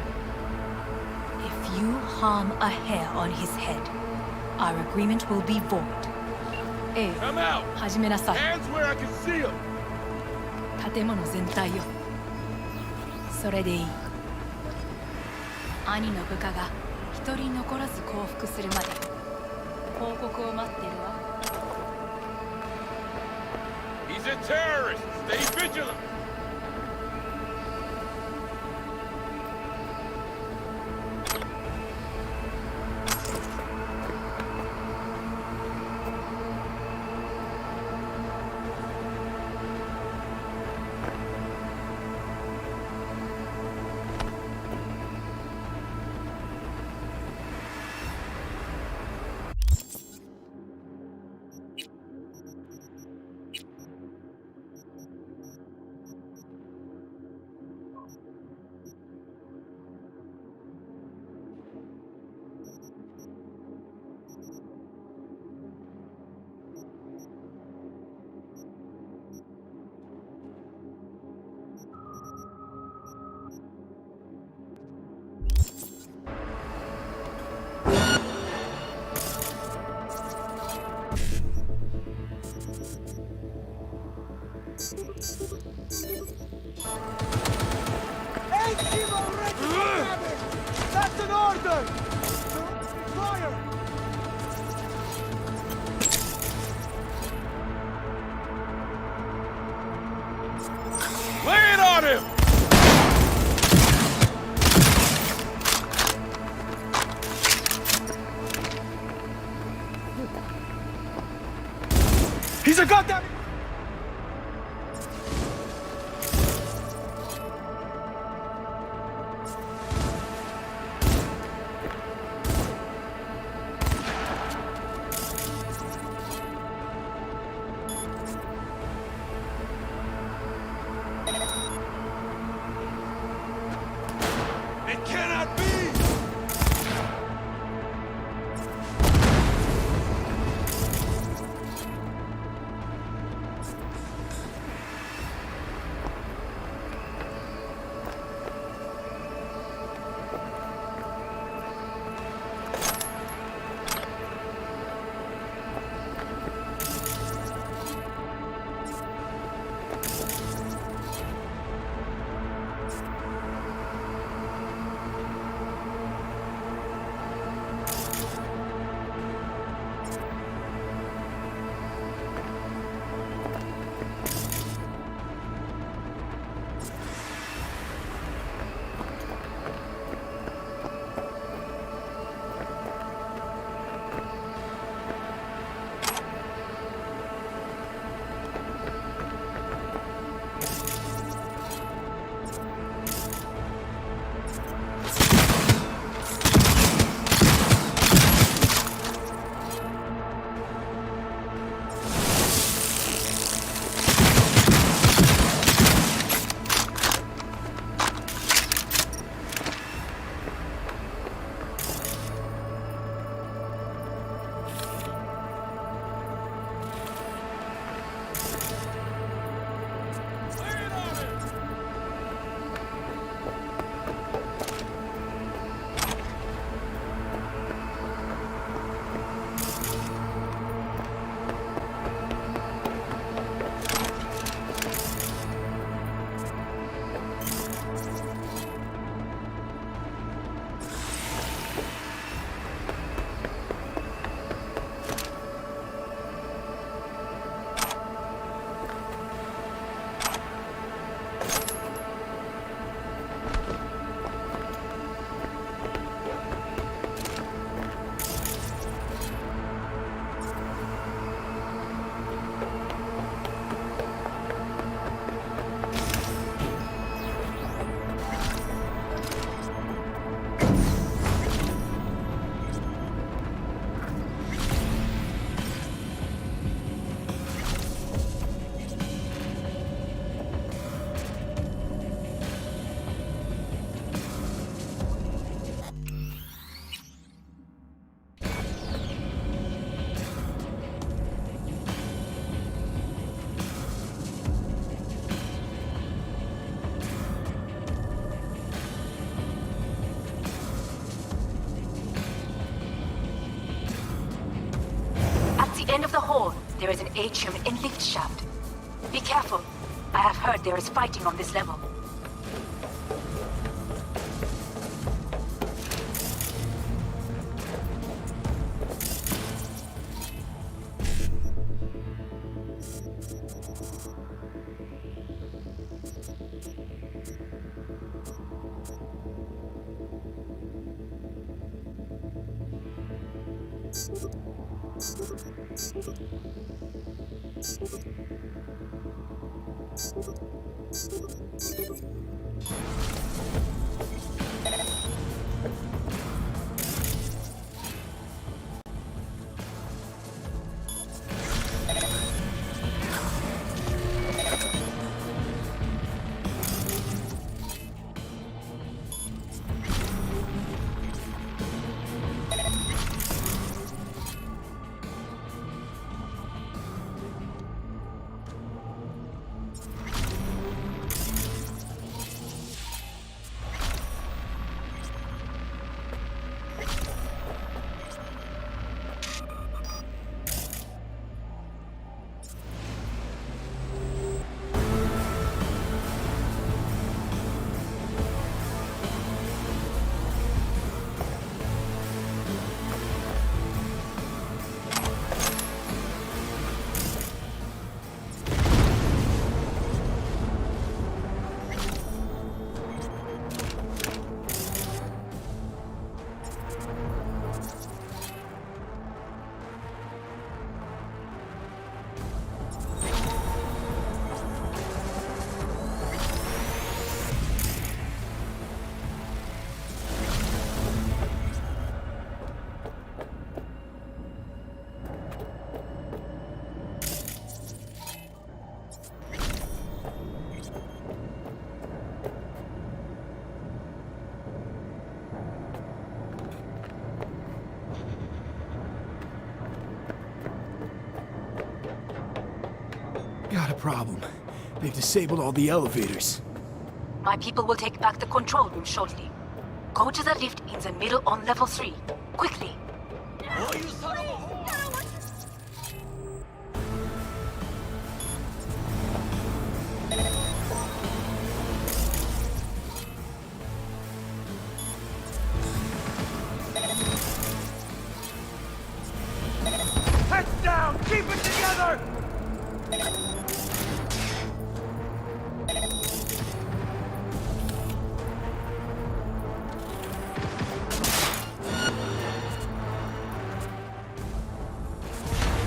If you harm a hair on his head, our agreement will be void. Come out! 始めなさい。Hands where I can see them! 建物全体よ。それでいい。兄の部下が一人残らず降伏するまで報告を待っているわ。He's a terrorist! Stay vigilant! That's an order! Fire! Lay it on him! He's a goddamn... It cannot be! end of the hall, there is an atrium and lift shaft. Be careful. I have heard there is fighting on this level. Got a problem. They've disabled all the elevators. My people will take back the control room shortly. Go to the lift in the middle on level 3. Quickly. Heads down! Keep it together!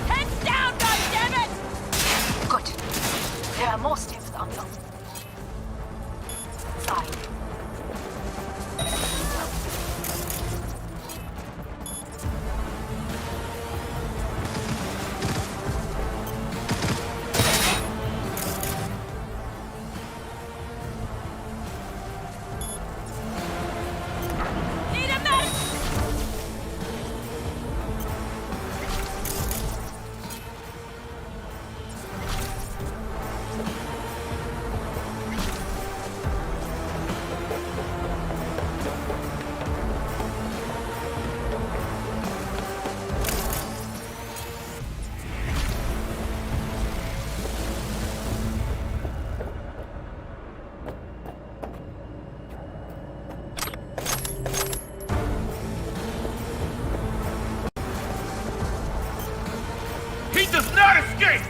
Heads down, goddammit! Good. There are more steps on them. 5. He does not escape!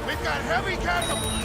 We've got heavy casualties!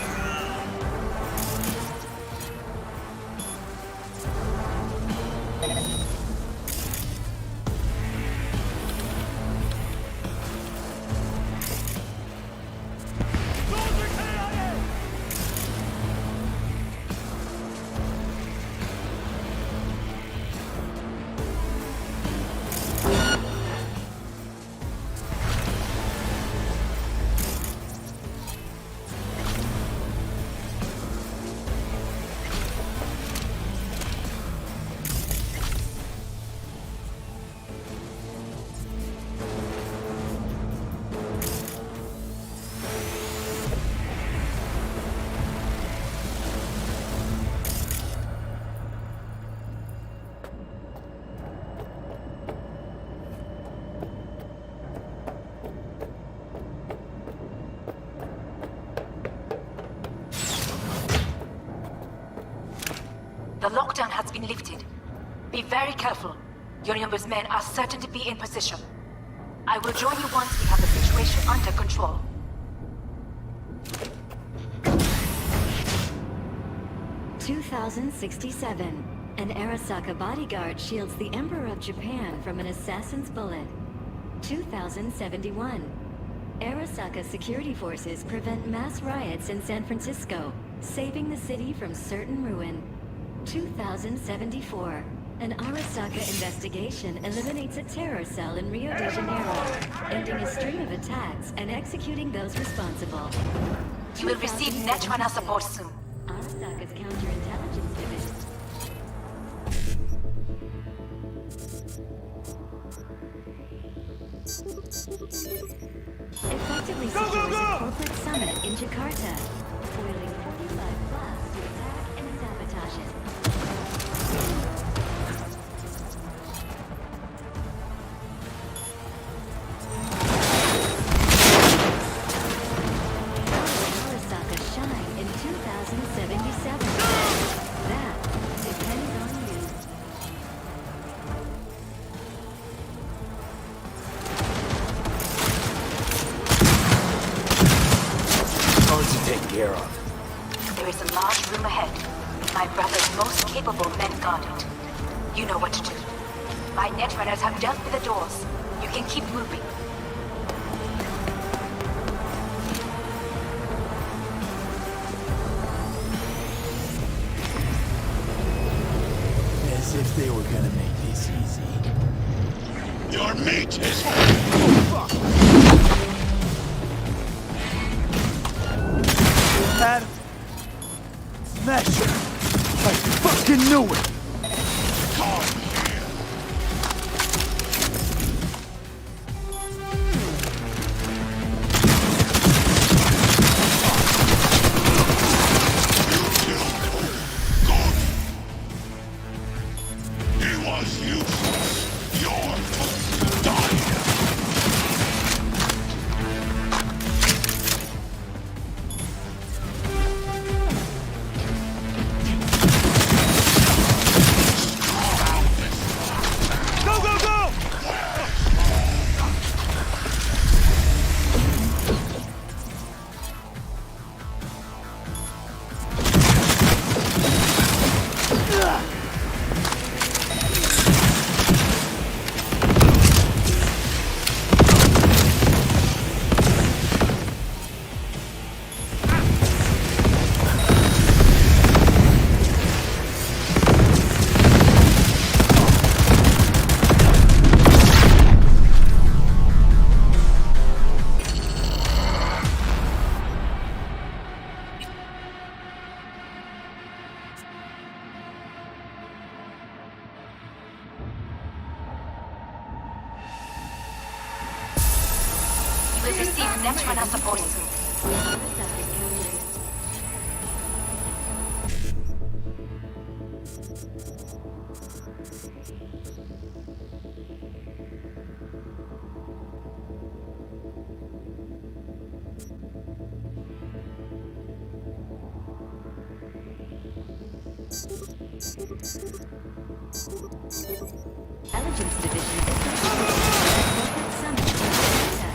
lockdown has been lifted. Be very careful. Yorinobu's men are certain to be in position. I will join you once we have the situation under control. "2067. An Arasaka bodyguard shields the Emperor of Japan from an assassin's bullet. 2071. Arasaka security forces prevent mass riots in San Francisco, saving the city from certain ruin. 2074. An Arasaka investigation eliminates a terror cell in Rio de Janeiro, ending a string of attacks and executing those responsible. You will receive Netrunner support soon. Arasaka's counterintelligence division. Effectively secures a corporate summit in Jakarta, foiling 45 plots to attack and sabotage it. Arasaka shine in 2077. That depends on you. Guards are taken care of. There is a large room ahead. My brother's most capable men guard it. You know what to do. My netrunners have dealt with the doors. You can keep moving. As if they were gonna make this easy. Your meat is... Adam, Smasher, I fucking knew it! He was useless. You're dying. Go, go, go! You will receive Netrunner support soon. Intelligence division is corporate summit in Jakarta.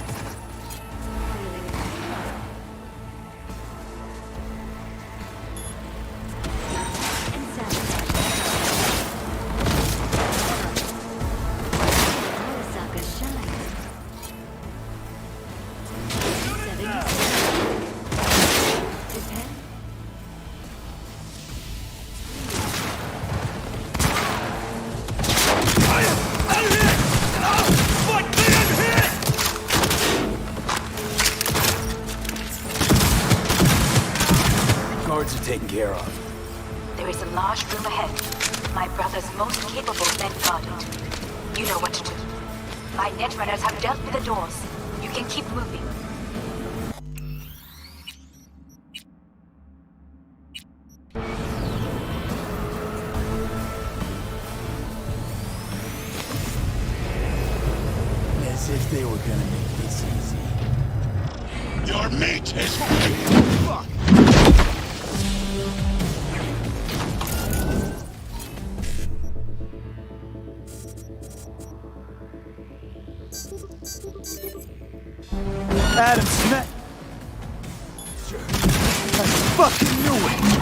And sabotage. Arasaka shine. 77. Depend. Guards are taken care of. There is a large room ahead. My brother's most capable men guard it. You know what to do. My netrunners have dealt with the doors. You can keep moving. As if they were gonna make this easy. Your meat is... Fuck! Adam Smith! I fucking knew it!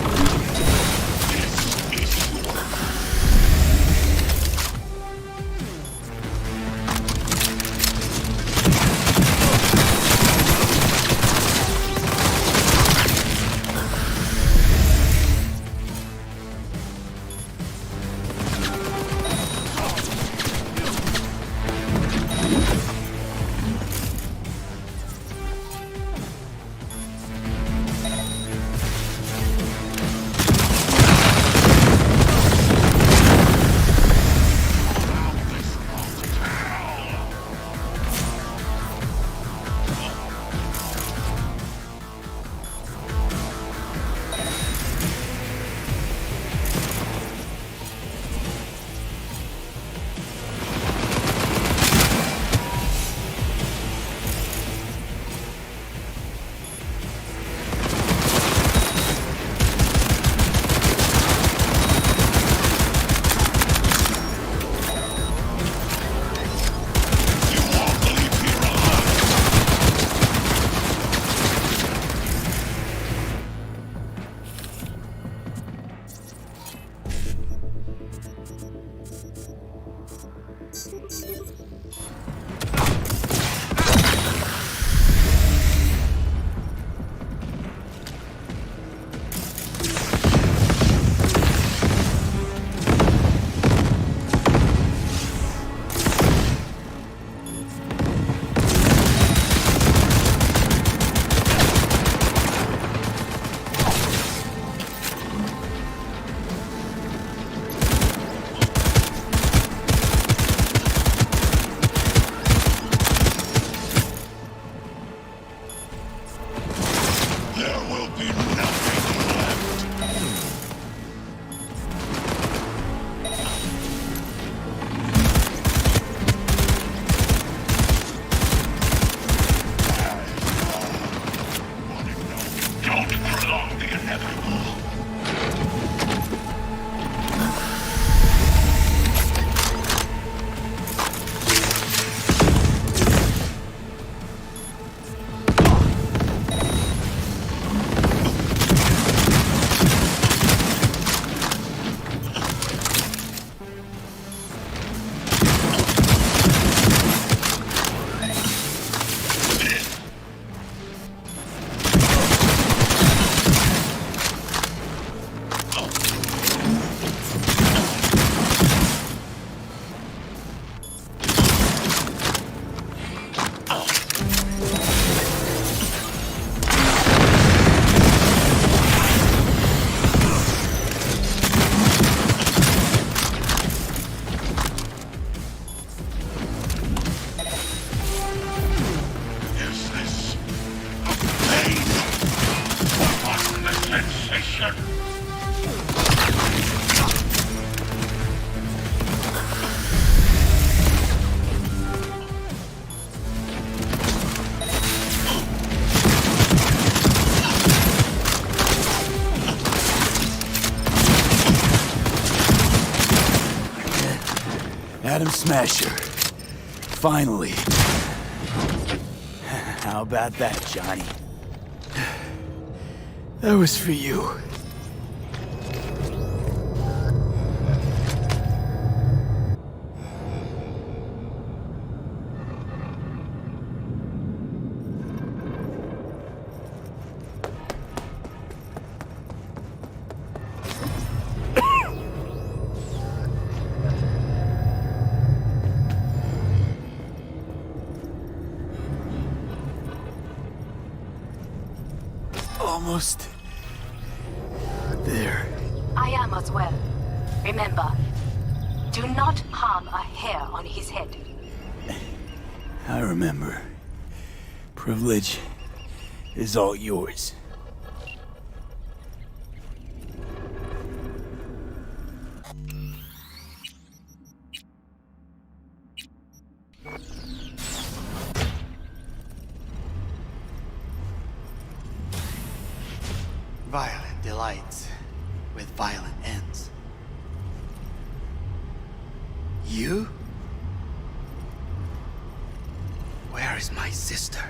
Adam Smasher. Finally. How about that, Johnny? That was for you. Almost there. I am as well. Remember, do not harm a hair on his head. I remember. Privilege is all yours. Violent delights with violent ends. You? Where is my sister?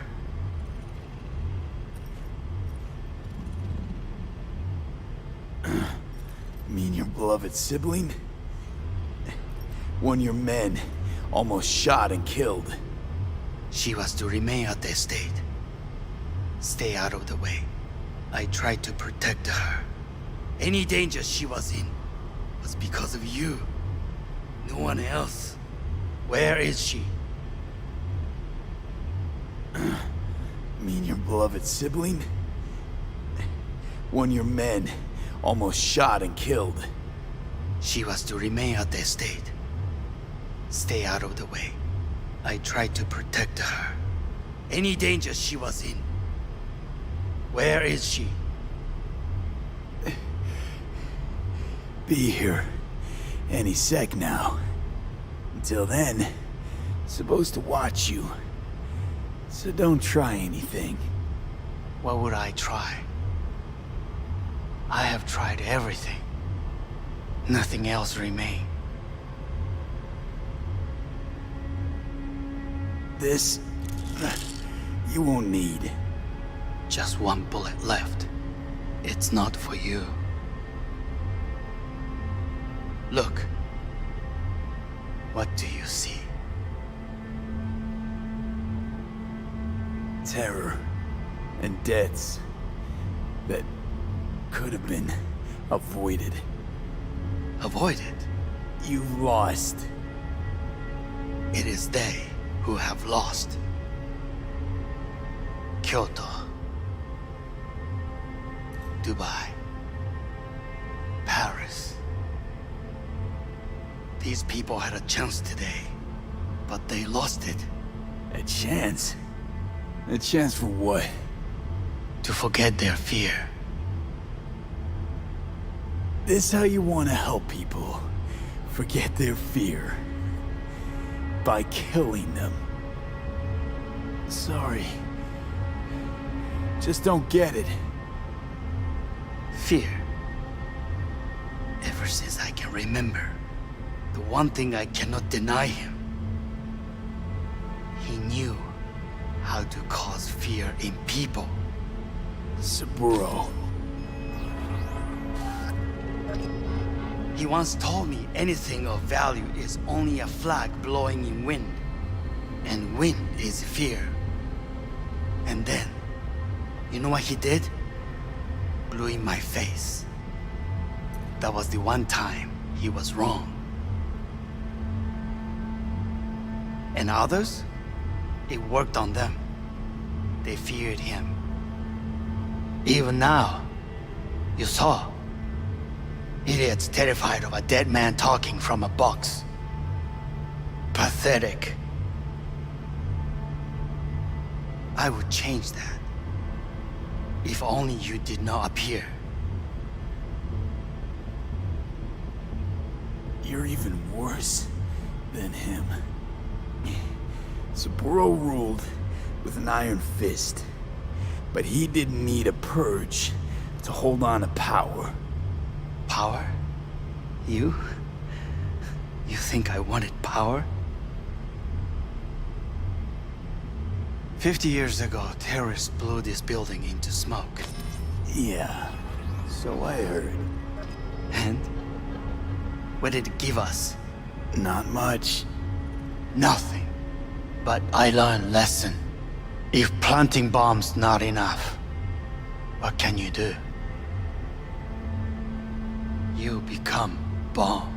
Mean your beloved sibling? One your men almost shot and killed. She was to remain at the estate. Stay out of the way. I tried to protect her. Any danger she was in was because of you. No one else. Where is she? Mean your beloved sibling? One your men almost shot and killed. She was to remain at the estate. Stay out of the way. I tried to protect her. Any danger she was in. Where is she? Be here any sec now. Until then, supposed to watch you. So don't try anything. What would I try? I have tried everything. Nothing else remains. This... you won't need. Just one bullet left. It's not for you. Look. What do you see? Terror and deaths that could have been avoided. Avoided? You've lost. It is they who have lost. Kyoto. Dubai. Paris. These people had a chance today, but they lost it. A chance? A chance for what? To forget their fear. This how you want to help people forget their fear? By killing them. Sorry. Just don't get it. Fear. Ever since I can remember, the one thing I cannot deny him. He knew how to cause fear in people. Saburo. He once told me anything of value is only a flag blowing in wind. And wind is fear. And then, you know what he did? Blew in my face. That was the one time he was wrong. And others? It worked on them. They feared him. Even now, you saw. Idiots terrified of a dead man talking from a box. Pathetic. I would change that. If only you did not appear. You're even worse than him. Saburo ruled with an iron fist, but he didn't need a purge to hold on to power. Power? You? You think I wanted power? 50 years ago, terrorists blew this building into smoke. Yeah, so I heard. And? What did it give us? Not much. Nothing. But I learned lesson. If planting bombs not enough, what can you do? You become bomb.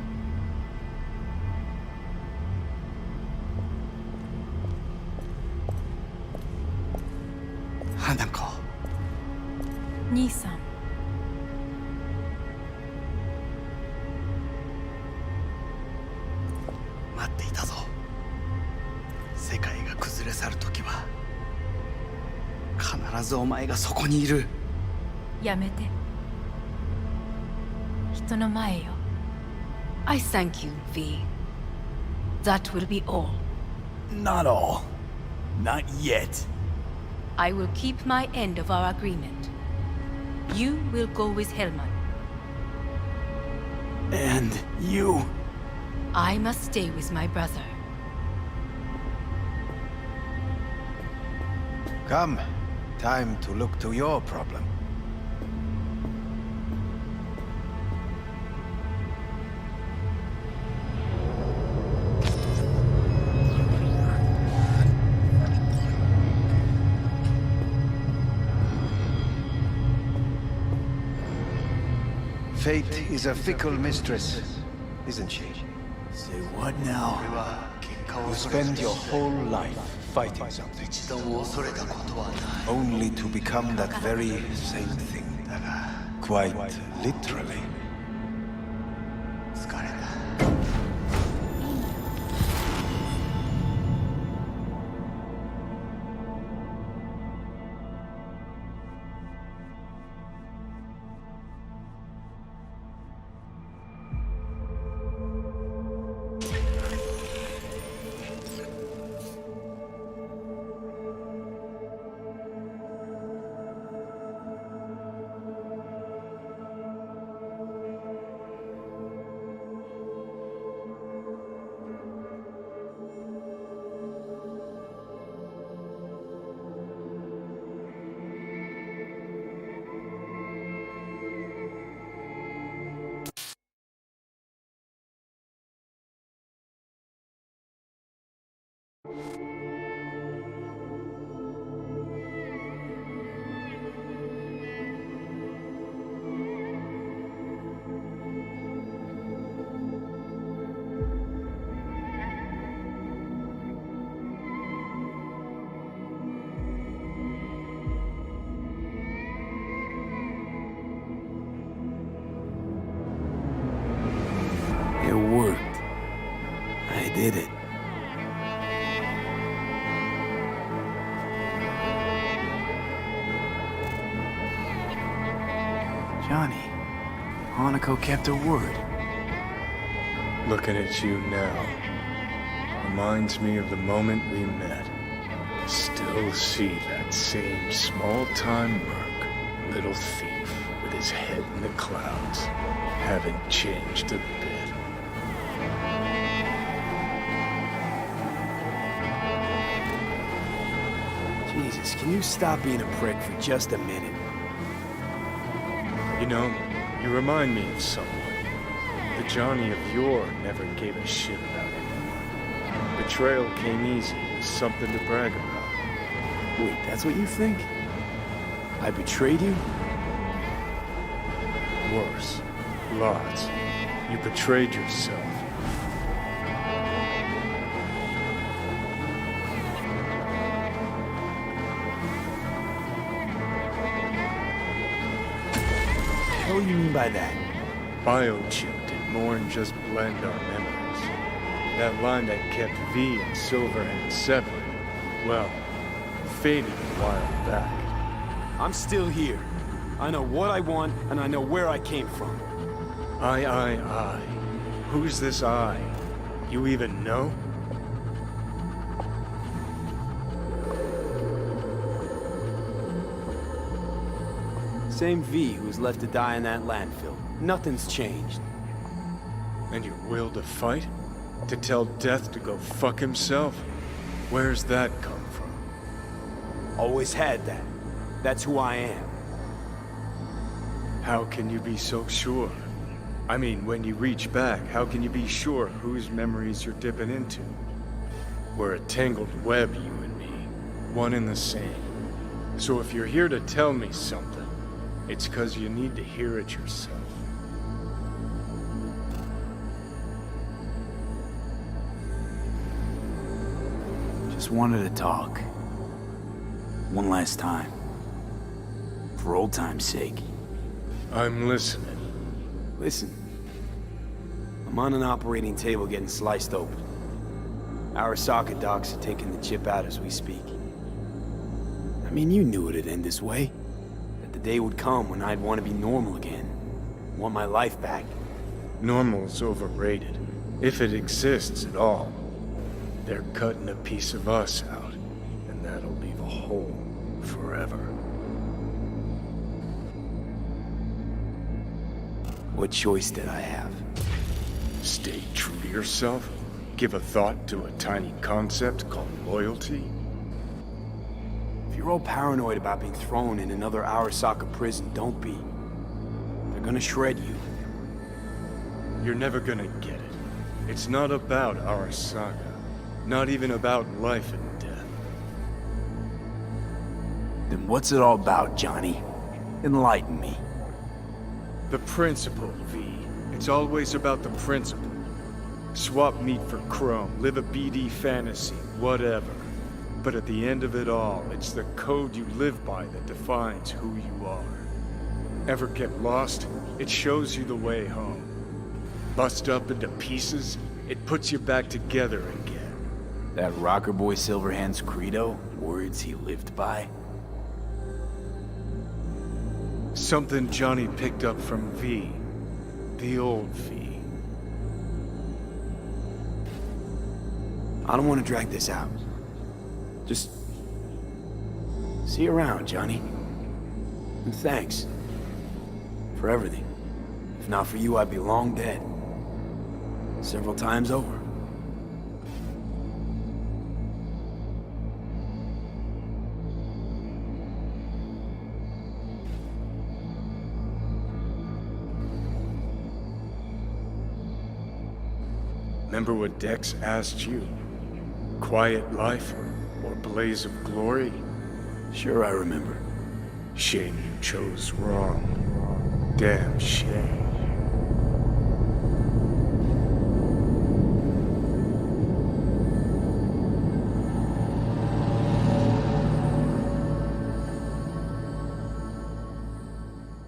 Hanako. 兄さん。待っていたぞ。世界が崩れ去る時は必ずお前がそこにいる。やめて。人の前よ。I thank you, V. That will be all. Not all. Not yet. I will keep my end of our agreement. You will go with Hellman. And you? I must stay with my brother. Come. Time to look to your problem. Fate is a fickle mistress, isn't she? Say what now? You spend your whole life fighting something, only to become that very same thing. Quite literally. It worked. I did it. Johnny, Hanako kept her word. Looking at you now reminds me of the moment we met. Still see that same small-time merc, little thief with his head in the clouds. Haven't changed a bit. Jesus, can you stop being a prick for just a minute? You know, you remind me of someone. The Johnny of yore never gave a shit about anyone. Betrayal came easy, it was something to brag about. Wait, that's what you think? I betrayed you? Worse. Lots. You betrayed yourself. What do you mean by that? Biochip did more than just blend our memories. That line that kept V and Silverhand separate, well, faded a while back. I'm still here. I know what I want, and I know where I came from. I. Who's this I? You even know? Same V who was left to die in that landfill. Nothing's changed. And your will to fight? To tell Death to go fuck himself? Where's that come from? Always had that. That's who I am. How can you be so sure? I mean, when you reach back, how can you be sure whose memories you're dipping into? We're a tangled web, you and me. One and the same. So if you're here to tell me something, it's 'cause you need to hear it yourself. Just wanted to talk. One last time. For old time's sake. I'm listening. Listen. I'm on an operating table getting sliced open. Arasaka docs are taking the chip out as we speak. I mean, you knew it'd end this way. That the day would come when I'd want to be normal again. Want my life back. Normal's overrated. If it exists at all. They're cutting a piece of us out, and that'll leave a hole forever. What choice did I have? Stay true to yourself? Give a thought to a tiny concept called loyalty? If you're all paranoid about being thrown in another Arasaka prison, don't be. They're gonna shred you. You're never gonna get it. It's not about Arasaka. Not even about life and death. Then what's it all about, Johnny? Enlighten me. The principle, V. It's always about the principle. Swap meat for chrome, live a BD fantasy, whatever. But at the end of it all, it's the code you live by that defines who you are. Ever get lost? It shows you the way home. Bust up into pieces, it puts you back together again. That rocker boy Silverhand's credo? Words he lived by? Something Johnny picked up from V. The old V. I don't want to drag this out. Just... see you around, Johnny. And thanks. For everything. If not for you, I'd be long dead. Several times over. Remember what Dex asked you? Quiet life or blaze of glory? Sure, I remember. Shame you chose wrong. Damn shame.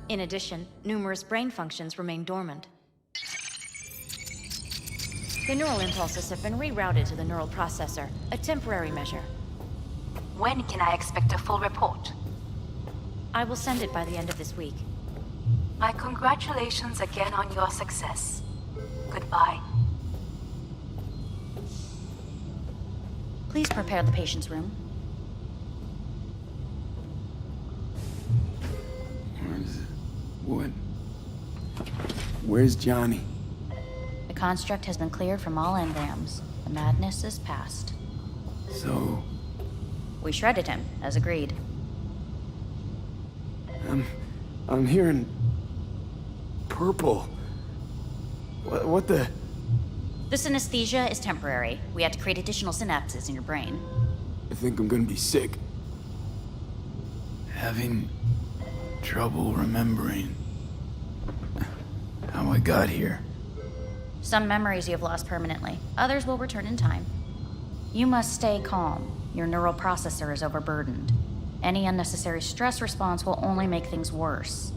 In addition, numerous brain functions remain dormant. The neural impulses have been rerouted to the neural processor, a temporary measure. When can I expect a full report? I will send it by the end of this week. My congratulations again on your success. Goodbye. Please prepare the patient's room. What? Where's Johnny? The construct has been cleared from all engrams. The madness is past. So... We shredded him, as agreed. I'm hearing... purple. What the... The synesthesia is temporary. We had to create additional synapses in your brain. I think I'm gonna be sick. Having trouble remembering how I got here. Some memories you have lost permanently. Others will return in time. You must stay calm. Your neural processor is overburdened. Any unnecessary stress response will only make things worse.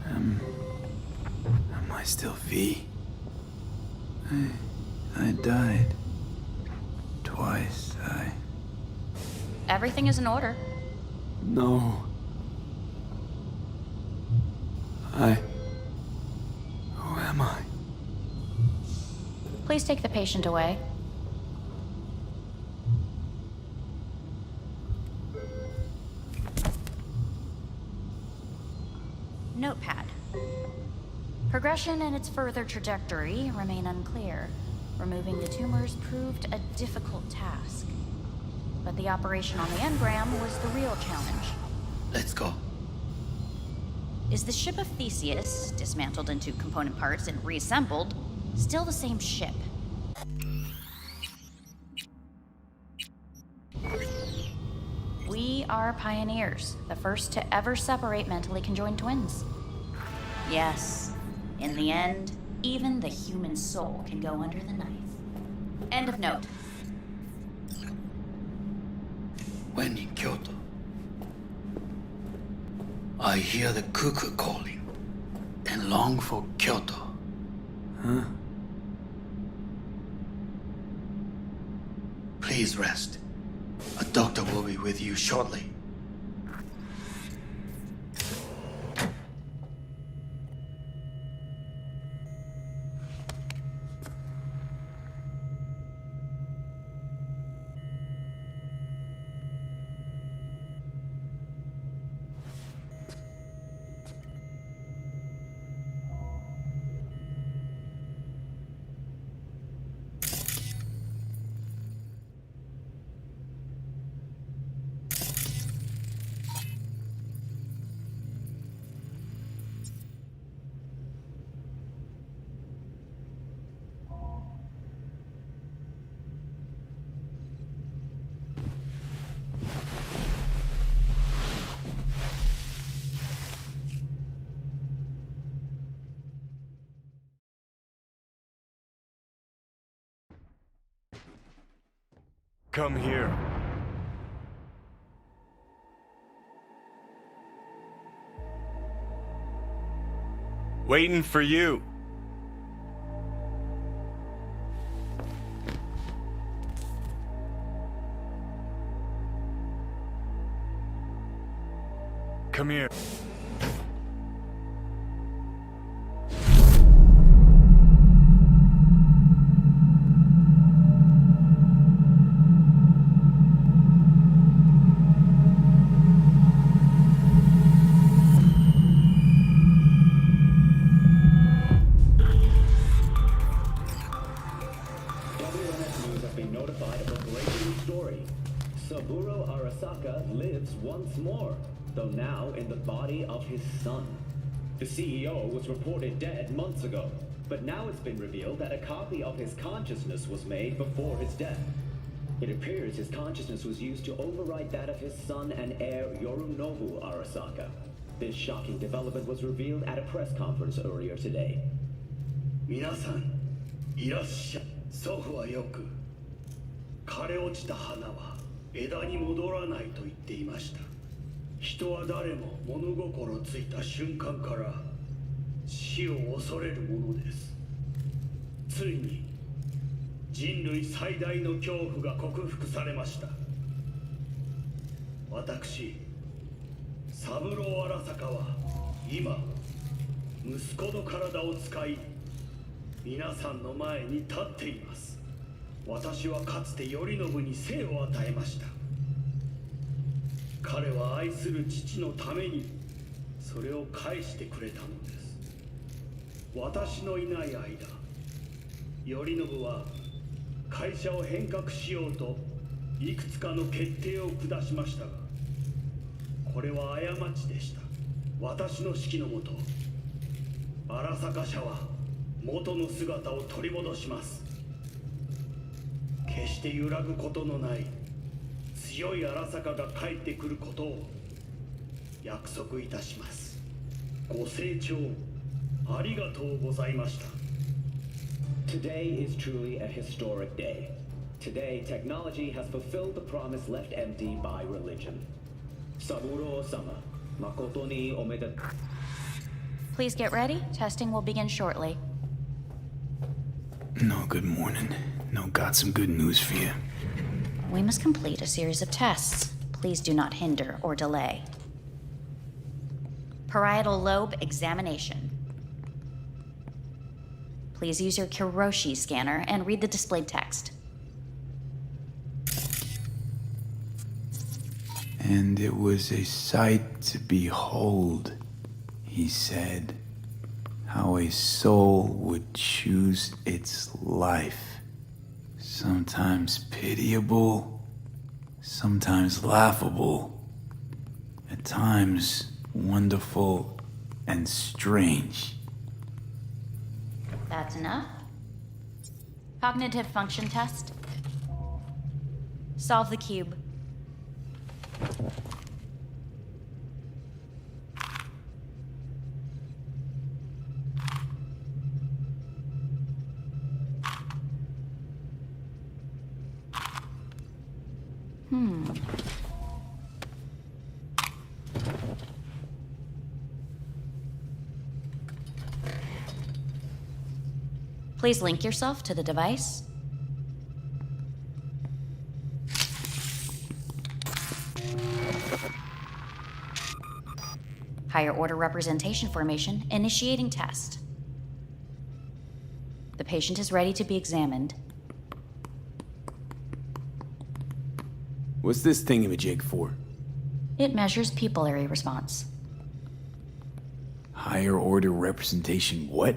Am I still V? I died. Twice, Everything is in order. No. Who am I? Please take the patient away. Notepad. Progression and its further trajectory remain unclear. Removing the tumors proved a difficult task. But the operation on the engram was the real challenge. Let's go. Is the ship of Theseus, dismantled into component parts and reassembled, still the same ship? We are pioneers, the first to ever separate mentally conjoined twins. Yes, in the end, even the human soul can go under the knife. End of note. When in Kyoto, I hear the cuckoo calling and long for Kyoto. Huh? Please rest. A doctor will be with you shortly. Come here. Waiting for you. Come here. Saburo Arasaka lives once more, though now in the body of his son. The CEO was reported dead months ago, but now it's been revealed that a copy of his consciousness was made before his death. It appears his consciousness was used to override that of his son and heir Yorinobu Arasaka. This shocking development was revealed at a press conference earlier today. 皆さん、いらっしゃい。祖父はよく、枯れ落ちた花は枝に戻らないと言っていました。人は誰も物心ついた瞬間から死を恐れるものです。ついに人類最大の恐怖が克服されました。私、三郎荒坂は今息子の体を使い皆さんの前に立っています。私はかつて頼信に生を与えました。彼は愛する父のためにそれを返してくれたのです。私のいない間、頼信は会社を変革しようといくつかの決定を下しましたが、これは過ちでした。私の指揮のもと、荒坂社は元の姿を取り戻します。決して揺らぐことのない強い荒坂が帰ってくることを約束いたします。ご清聴ありがとうございました。 Today is truly a historic day. Today, technology has fulfilled the promise left empty by religion. Saburo-sama, makoto ni omeda. Please get ready. Testing will begin shortly. No, good morning. No, got some good news for you. We must complete a series of tests. Please do not hinder or delay. Parietal lobe examination. Please use your Kiroshi scanner and read the displayed text. And it was a sight to behold, he said, how a soul would choose its life. Sometimes pitiable, sometimes laughable, at times wonderful and strange. That's enough. Cognitive function test. Solve the cube. Please link yourself to the device. Higher order representation formation, initiating test. The patient is ready to be examined. What's this thingamajig for? It measures pupillary response. Higher order representation what?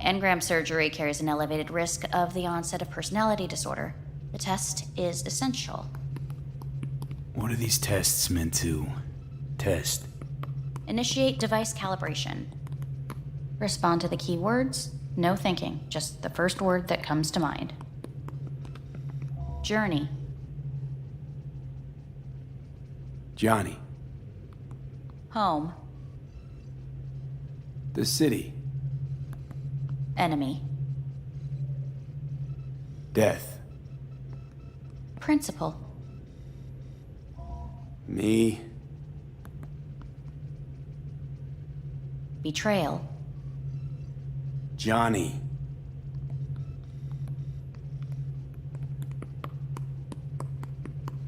Engram surgery carries an elevated risk of the onset of personality disorder. The test is essential. What are these tests meant to test? Initiate device calibration. Respond to the keywords. No thinking, just the first word that comes to mind. Journey. Johnny. Home. The city. Enemy. Death. Principal. Me? Betrayal. Johnny.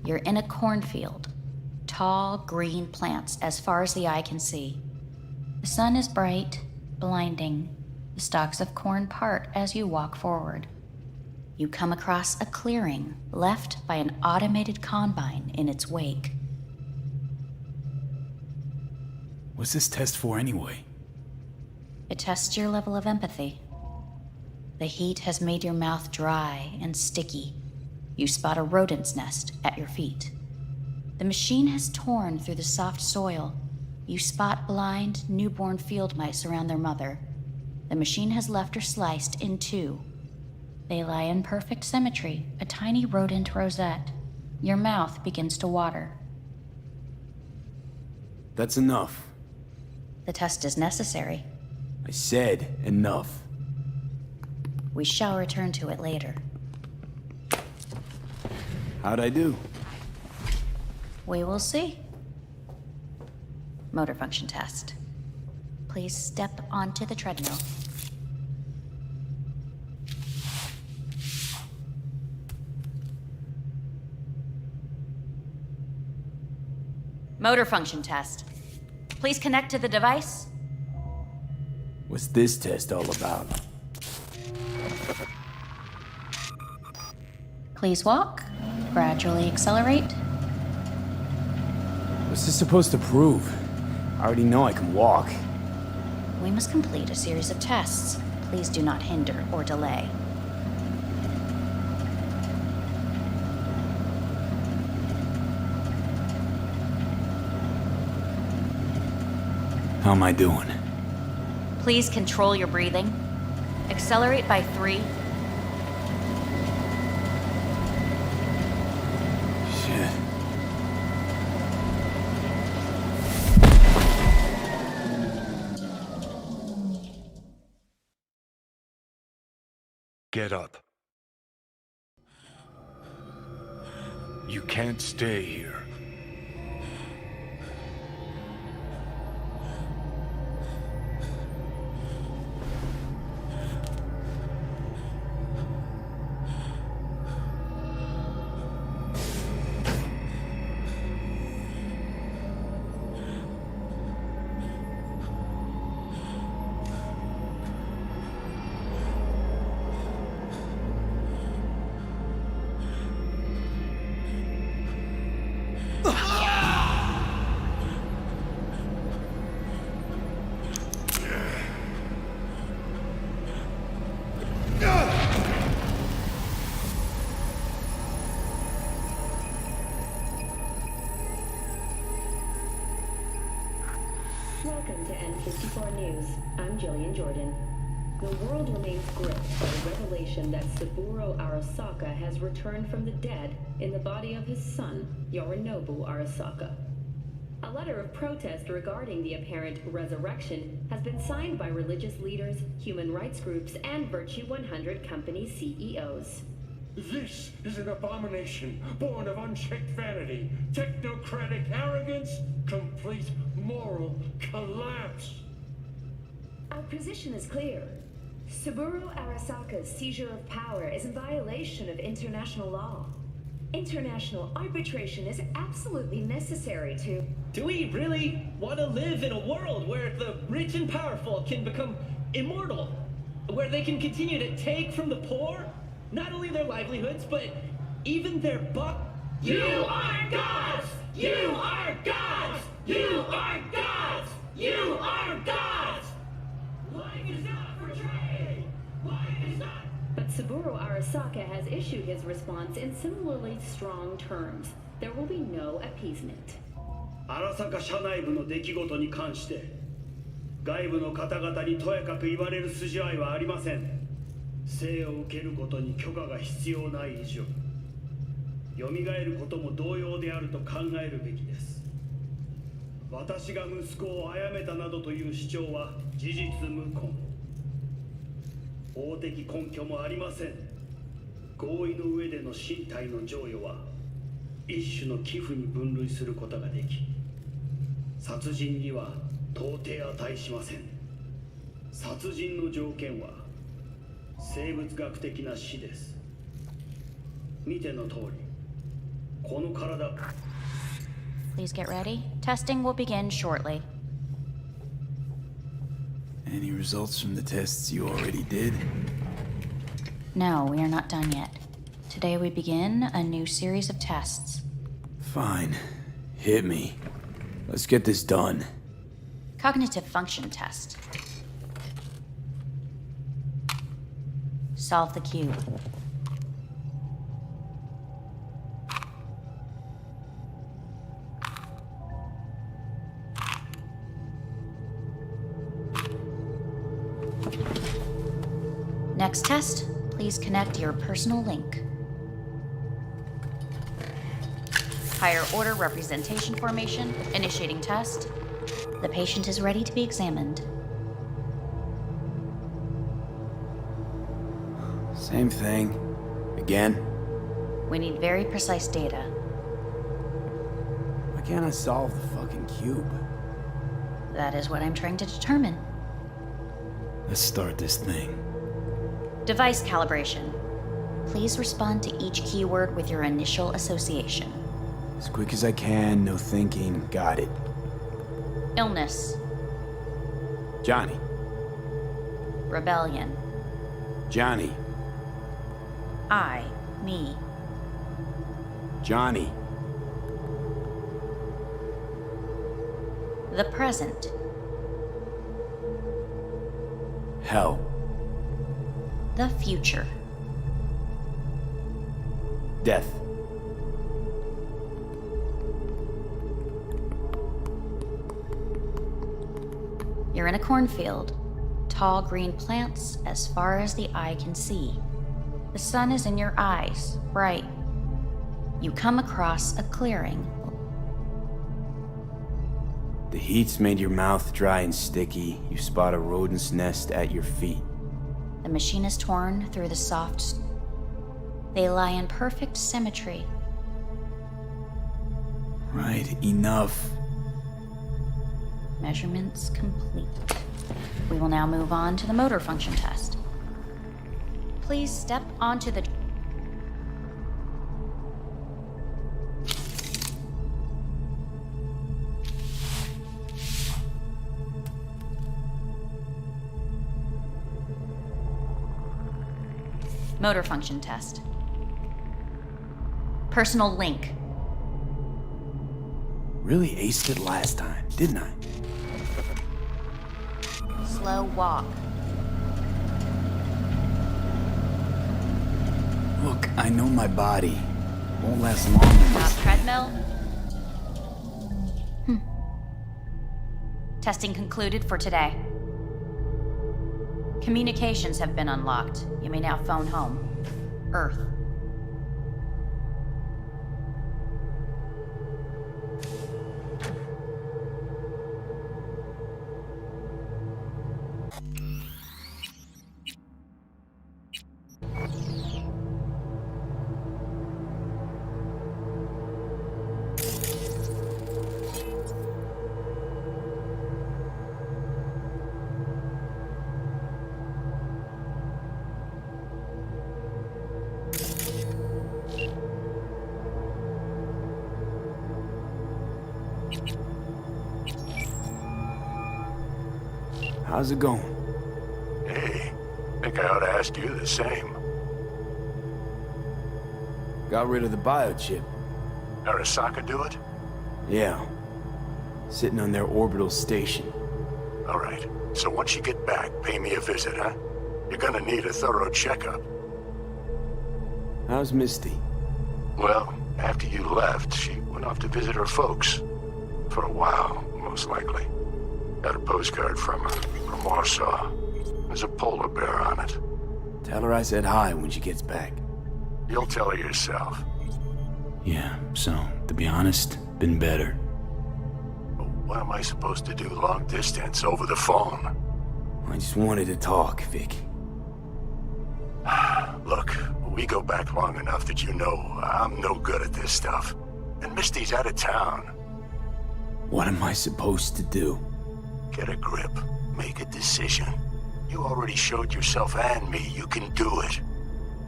You're in a cornfield. Tall, green plants as far as the eye can see. The sun is bright, blinding. The stalks of corn part as you walk forward. You come across a clearing left by an automated combine in its wake. What's this test for anyway? It tests your level of empathy. The heat has made your mouth dry and sticky. You spot a rodent's nest at your feet. The machine has torn through the soft soil. You spot blind, newborn field mice around their mother. The machine has left her sliced in two. They lie in perfect symmetry, a tiny rodent rosette. Your mouth begins to water. That's enough. The test is necessary. I said enough. We shall return to it later. How'd I do? We will see. Motor function test. Please step onto the treadmill. Motor function test. Please connect to the device. What's this test all about? Please walk. Gradually accelerate. What's this supposed to prove? I already know I can walk. We must complete a series of tests. Please do not hinder or delay. How am I doing? Please control your breathing. Accelerate by 3. Shit. Get up. You can't stay here. Welcome to N54 News. I'm Jillian Jordan. The world remains gripped by the revelation that Saburo Arasaka has returned from the dead in the body of his son, Yorinobu Arasaka. A letter of protest regarding the apparent resurrection has been signed by religious leaders, human rights groups, and Virtue 100 company CEOs. This is an abomination born of unchecked vanity, technocratic arrogance, complete moral collapse. Our position is clear. Saburo Arasaka's seizure of power is in violation of international law. International arbitration is absolutely necessary to... Do we really want to live in a world where the rich and powerful can become immortal? Where they can continue to take from the poor? Not only their livelihoods, but even their buck... You are gods! You are gods! You are gods! You are gods! Life is not for trade! Life is not... But Saburo Arasaka has issued his response in similarly strong terms. There will be no appeasement. 荒坂社内部の出来事に関して外部の方々にとやかく言われる筋合いはありません。生を受けることに許可が必要ない以上、蘇ることも同様であると考えるべきです。私が息子を殺めたなどという主張は事実無根。法的根拠もありません。合意の上での身体の贈与は一種の寄付に分類することができ、殺人には到底値しません。殺人の条件は生物学的な死です。見ての通り、この体。 Please get ready. Testing will begin shortly. Any results from the tests you already did? No, we are not done yet. Today we begin a new series of tests. Fine. Hit me. Let's get this done. Cognitive function test. Solve the cube. Next test, please connect your personal link. Higher order representation formation, initiating test. The patient is ready to be examined. Same thing. Again? We need very precise data. Why can't I solve the fucking cube? That is what I'm trying to determine. Let's start this thing. Device calibration. Please respond to each keyword with your initial association. As quick as I can, no thinking. Got it. Illness. Johnny. Rebellion. Johnny. I. Me. Johnny. The present. Hell. The future. Death. You're in a cornfield. Tall green plants as far as the eye can see. The sun is in your eyes, bright. You come across a clearing. The heat's made your mouth dry and sticky. You spot a rodent's nest at your feet. The machine is torn through the soft. They lie in perfect symmetry. Right, enough. Measurements complete. We will now move on to the motor function test. Please step onto the... Motor function test. Personal link. Really aced it last time, didn't I? Slow walk. Look, I know my body. Won't last long in this. Treadmill. Testing concluded for today. Communications have been unlocked. You may now phone home. Earth. How's it going? Hey, think I ought to ask you the same. Got rid of the biochip. Arasaka do it? Yeah. Sitting on their orbital station. All right. So once you get back, pay me a visit, huh? You're gonna need a thorough checkup. How's Misty? Well, after you left, she went off to visit her folks. For a while, most likely. Got a postcard from her, from Warsaw. There's a polar bear on it. Tell her I said hi when she gets back. You'll tell her yourself. Yeah, so, to be honest, been better. What am I supposed to do long distance over the phone? I just wanted to talk, Vic. Look, We go back long enough that you know I'm no good at this stuff. And Misty's out of town. What am I supposed to do? Get a grip. Make a decision. You already showed yourself and me you can do it.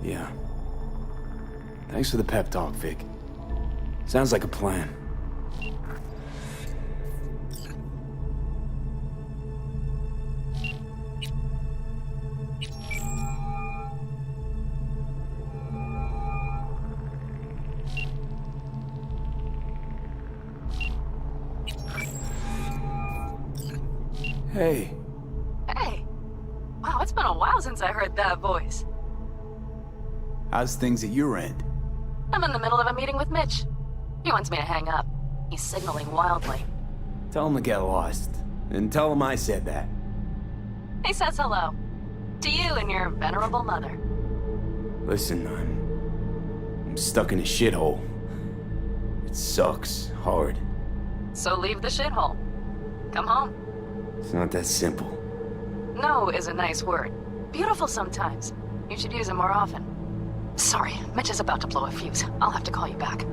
Yeah. Thanks for the pep talk, Vic. Sounds like a plan. Hey. Hey. Wow, it's been a while since I heard that voice. How's things at your end? I'm in the middle of a meeting with Mitch. He wants me to hang up. He's signaling wildly. Tell him to get lost. And tell him I said that. He says hello. To you and your venerable mother. Listen, I'm stuck in a shithole. It sucks hard. So leave the shithole. Come home. It's not that simple. No is a nice word. Beautiful sometimes. You should use it more often. Sorry, Mitch is about to blow a fuse. I'll have to call you back.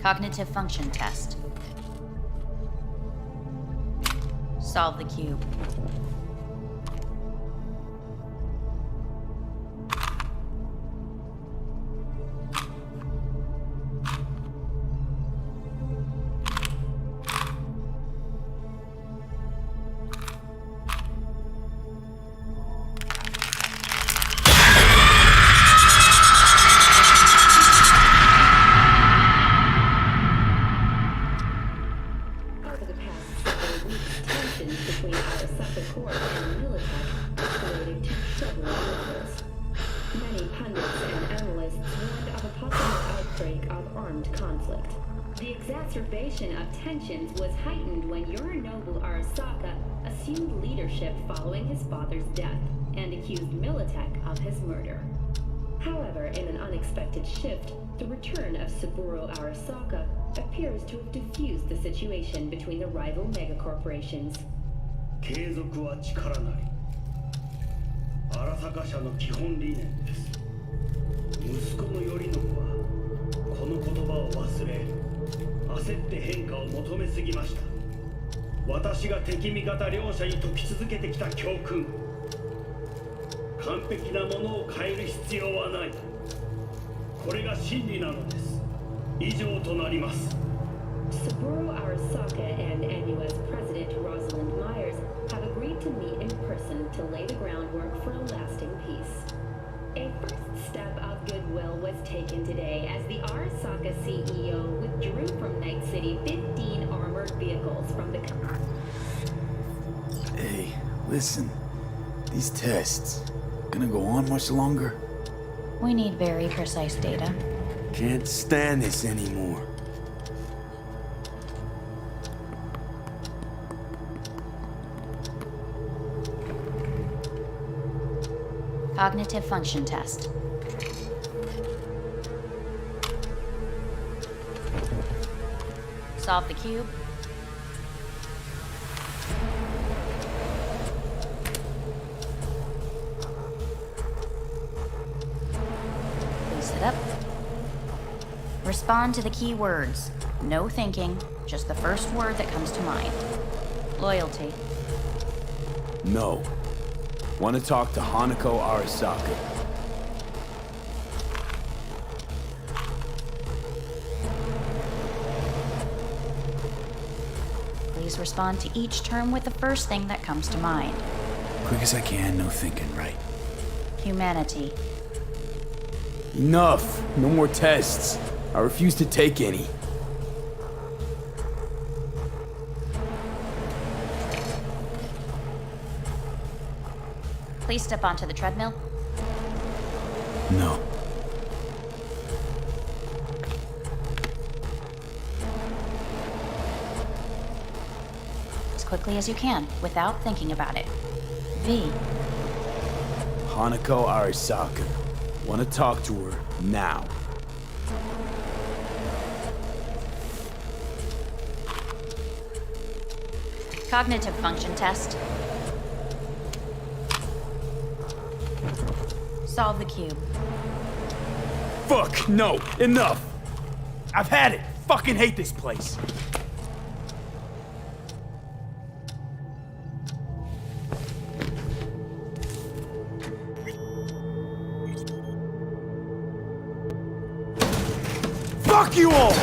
Cognitive function test. Solve the cube. Was heightened when Yorinobu Arasaka assumed leadership following his father's death and accused Militech of his murder. However, in an unexpected shift, the return of Saburo Arasaka appears to have diffused the situation between the rival megacorporations. 継続は力なり。荒坂社の基本理念です。息子の頼信はこの言葉を忘れ、焦って変化を求めすぎました。私が敵味方両者に解き続けてきた教訓。完璧なものを変える必要はない。これが真理なのです。以上となります。Saburo Arasaka and NUS President Rosalind Myers have agreed to meet in person to lay the groundwork for a lasting peace. A first step of goodwill was taken today as the Arasaka CEO withdrew from Night City 15 armored vehicles from the company. Hey, listen. These tests, gonna go on much longer? We need very precise data. Can't stand this anymore. Cognitive function test. Solve the cube. Please sit up. Respond to the key words. No thinking, just the first word that comes to mind. Loyalty. No. Want to talk to Hanako Arasaka. Please respond to each term with the first thing that comes to mind. Quick as I can, no thinking, right? Humanity. Enough! No more tests. I refuse to take any. Please step onto the treadmill. No. As quickly as you can, without thinking about it. V. Hanako Arasaka. Want to talk to her now. Cognitive function test. Solve the cube. Fuck, no, enough! I've had it! Fucking hate this place! Fuck you all!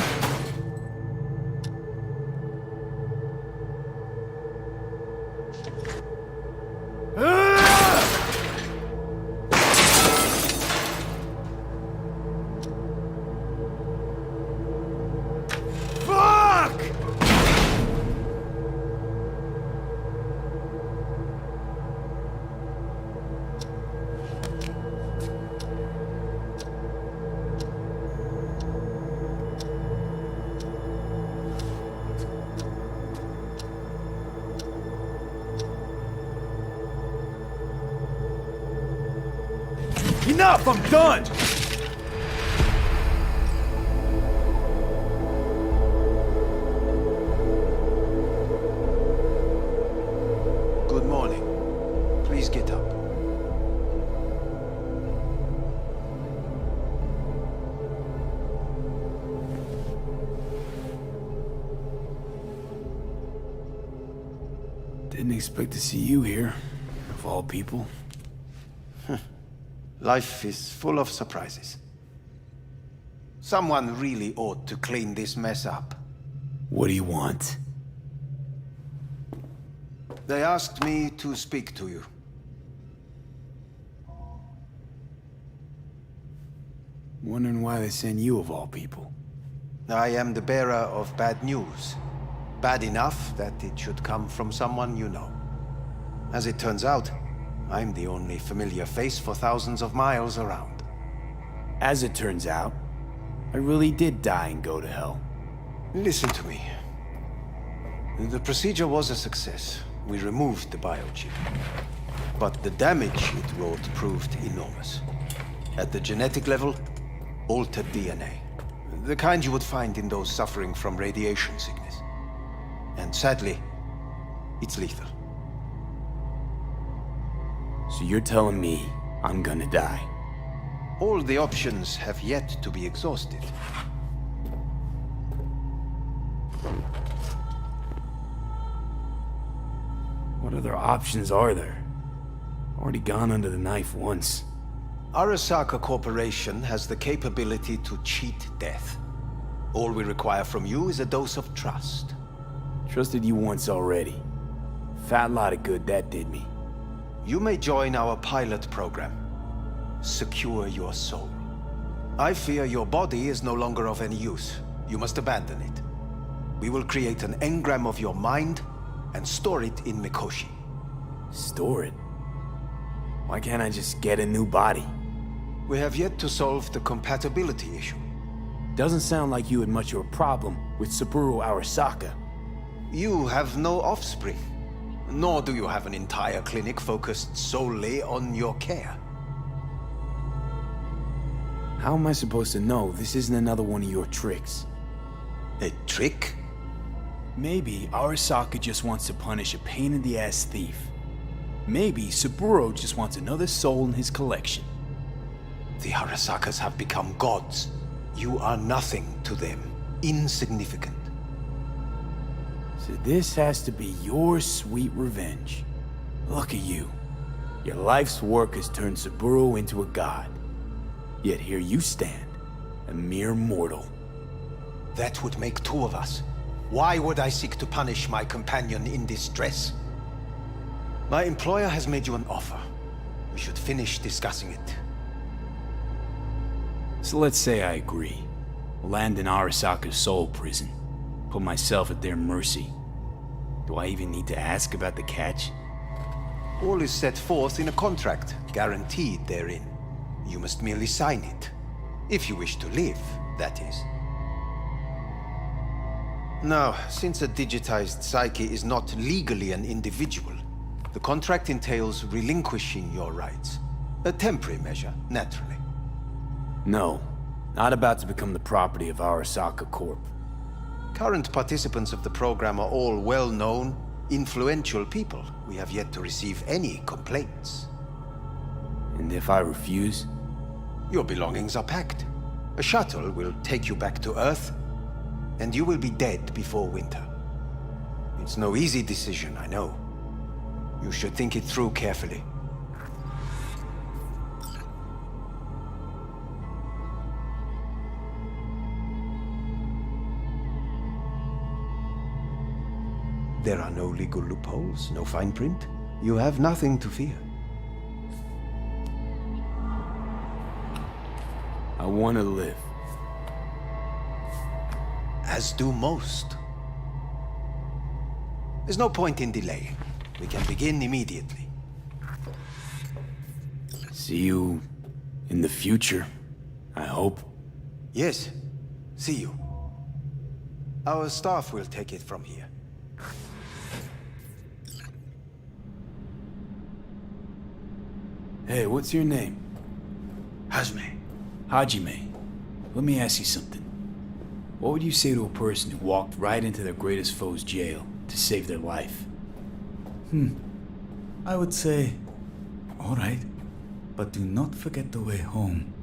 Enough! I'm done! Good morning. Please get up. Didn't expect to see you here, of all people. Life is full of surprises. Someone really ought to clean this mess up. What do you want? They asked me to speak to you. Wondering why they send you of all people. I am the bearer of bad news. Bad enough that it should come from someone you know. As it turns out, I'm the only familiar face for thousands of miles around. As it turns out, I really did die and go to hell. Listen to me. The procedure was a success. We removed the biochip. But the damage it wrought proved enormous. At the genetic level, altered DNA. The kind you would find in those suffering from radiation sickness. And sadly, it's lethal. So you're telling me I'm gonna die? All the options have yet to be exhausted. What other options are there? Already gone under the knife once. Arasaka Corporation has the capability to cheat death. All we require from you is a dose of trust. Trusted you once already. Fat lot of good that did me. You may join our pilot program. Secure your soul. I fear your body is no longer of any use. You must abandon it. We will create an engram of your mind and store it in Mikoshi. Store it? Why can't I just get a new body? We have yet to solve the compatibility issue. Doesn't sound like you had much of a problem with Saburo Arasaka. You have no offspring. Nor do you have an entire clinic focused solely on your care. How am I supposed to know this isn't another one of your tricks? A trick? Maybe Arasaka just wants to punish a pain-in-the-ass thief. Maybe Saburo just wants another soul in his collection. The Arasakas have become gods. You are nothing to them. Insignificant. So this has to be your sweet revenge. Look at you. Your life's work has turned Saburo into a god. Yet here you stand, a mere mortal. That would make two of us. Why would I seek to punish my companion in distress? My employer has made you an offer. We should finish discussing it. So let's say I agree. Land in Arasaka's soul prison. Put myself at their mercy. Do I even need to ask about the catch? All is set forth in a contract, guaranteed therein. You must merely sign it. If you wish to live, that is. Now, since a digitized psyche is not legally an individual, the contract entails relinquishing your rights. A temporary measure, naturally. No, not about to become the property of Arasaka Corp. Current participants of the program are all well-known, influential people. We have yet to receive any complaints. And if I refuse? Your belongings are packed. A shuttle will take you back to Earth, and you will be dead before winter. It's no easy decision, I know. You should think it through carefully. There are no legal loopholes, no fine print. You have nothing to fear. I want to live. As do most. There's no point in delaying. We can begin immediately. See you in the future, I hope. Yes, see you. Our staff will take it from here. Hey, what's your name? Hajime. Let me ask you something. What would you say to a person who walked right into their greatest foe's jail to save their life? I would say, all right, but do not forget the way home.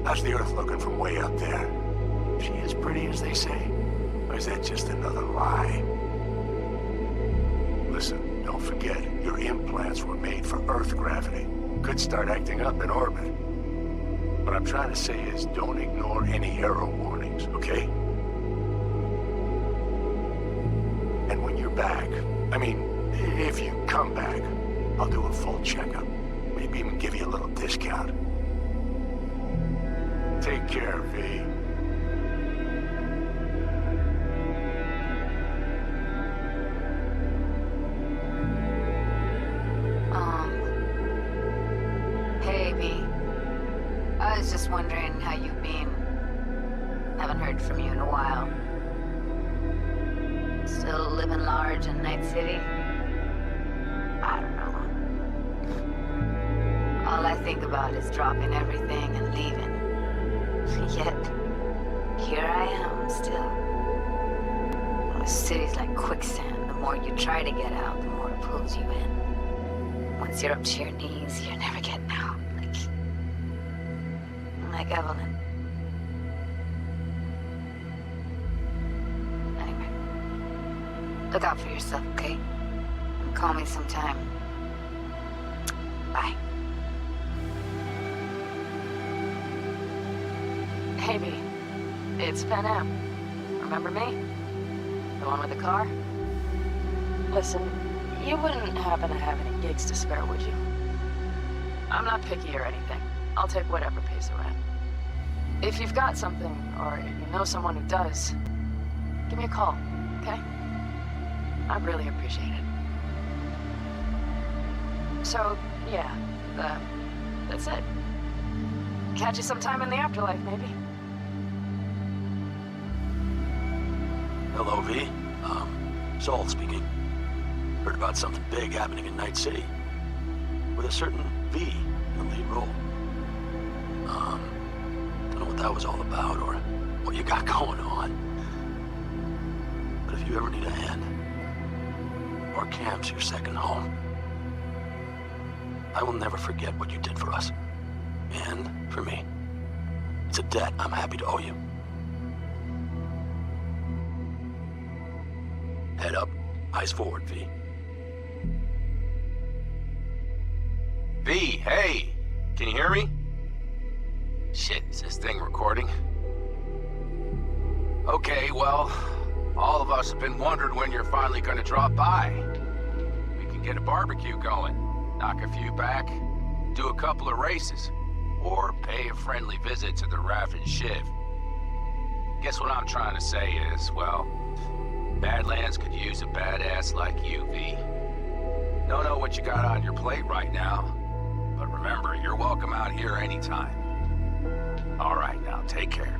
How's the Earth looking from way up there? She as pretty as they say? Or is that just another lie? Listen, don't forget, your implants were made for Earth gravity. Could start acting up in orbit. What I'm trying to say is, don't ignore any error warnings, okay? And when you're back, I mean, if you come back, I'll do a full checkup. Maybe even give you a little discount. Take care, V. Hey, V. I was just wondering how you've been. Haven't heard from you in a while. Still living large in Night City? I don't know. All I think about is dropping everything and leaving. Yet, here I am still. The city's like quicksand. The more you try to get out, the more it pulls you in. Once you're up to your knees, you're never getting out. Like Evelyn. Anyway, look out for yourself, okay? And call me sometime. Bye. Hey, V. It's Pan Am. Remember me? The one with the car? Listen, you wouldn't happen to have any gigs to spare, would you? I'm not picky or anything. I'll take whatever pays the rent. If you've got something, or you know someone who does, give me a call, okay? I'd really appreciate it. So, yeah, that's it. Catch you sometime in the afterlife, maybe. Hello, V. Saul speaking. Heard about something big happening in Night City. With a certain V in the lead role. Don't know what that was all about or what you got going on. But if you ever need a hand, or camp's your second home, I will never forget what you did for us. And for me. It's a debt I'm happy to owe you. Head up, eyes forward, V. V, hey! Can you hear me? Shit, is this thing recording? Okay, well, all of us have been wondering when you're finally gonna drop by. We can get a barbecue going, knock a few back, do a couple of races, or pay a friendly visit to the Raff and Shiv. Guess what I'm trying to say is, well, Badlands could use a badass like you, V. Don't know what you got on your plate right now, but remember, you're welcome out here anytime. All right, now, take care.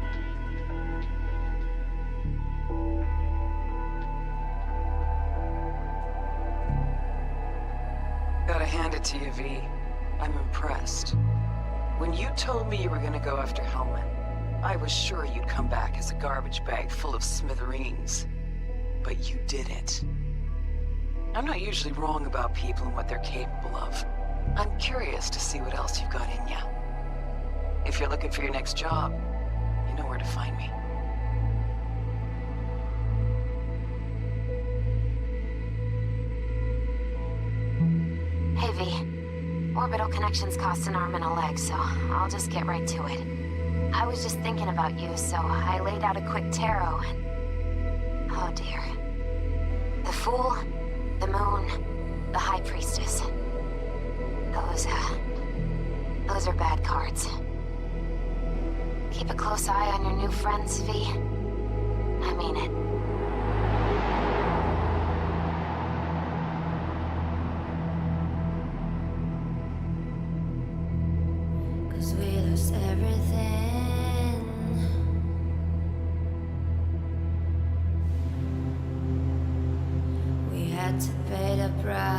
Gotta hand it to you, V. I'm impressed. When you told me you were gonna go after Hellman, I was sure you'd come back as a garbage bag full of smithereens. But you didn't. I'm not usually wrong about people and what they're capable of. I'm curious to see what else you've got in ya. If you're looking for your next job, you know where to find me. Hey, V. Orbital connections cost an arm and a leg, so I'll just get right to it. I was just thinking about you, so I laid out a quick tarot and... Oh dear. The Fool, the Moon, the High Priestess. Those are bad cards. Keep a close eye on your new friends, V. I mean it. Cause we lost everything. We had to pay the price.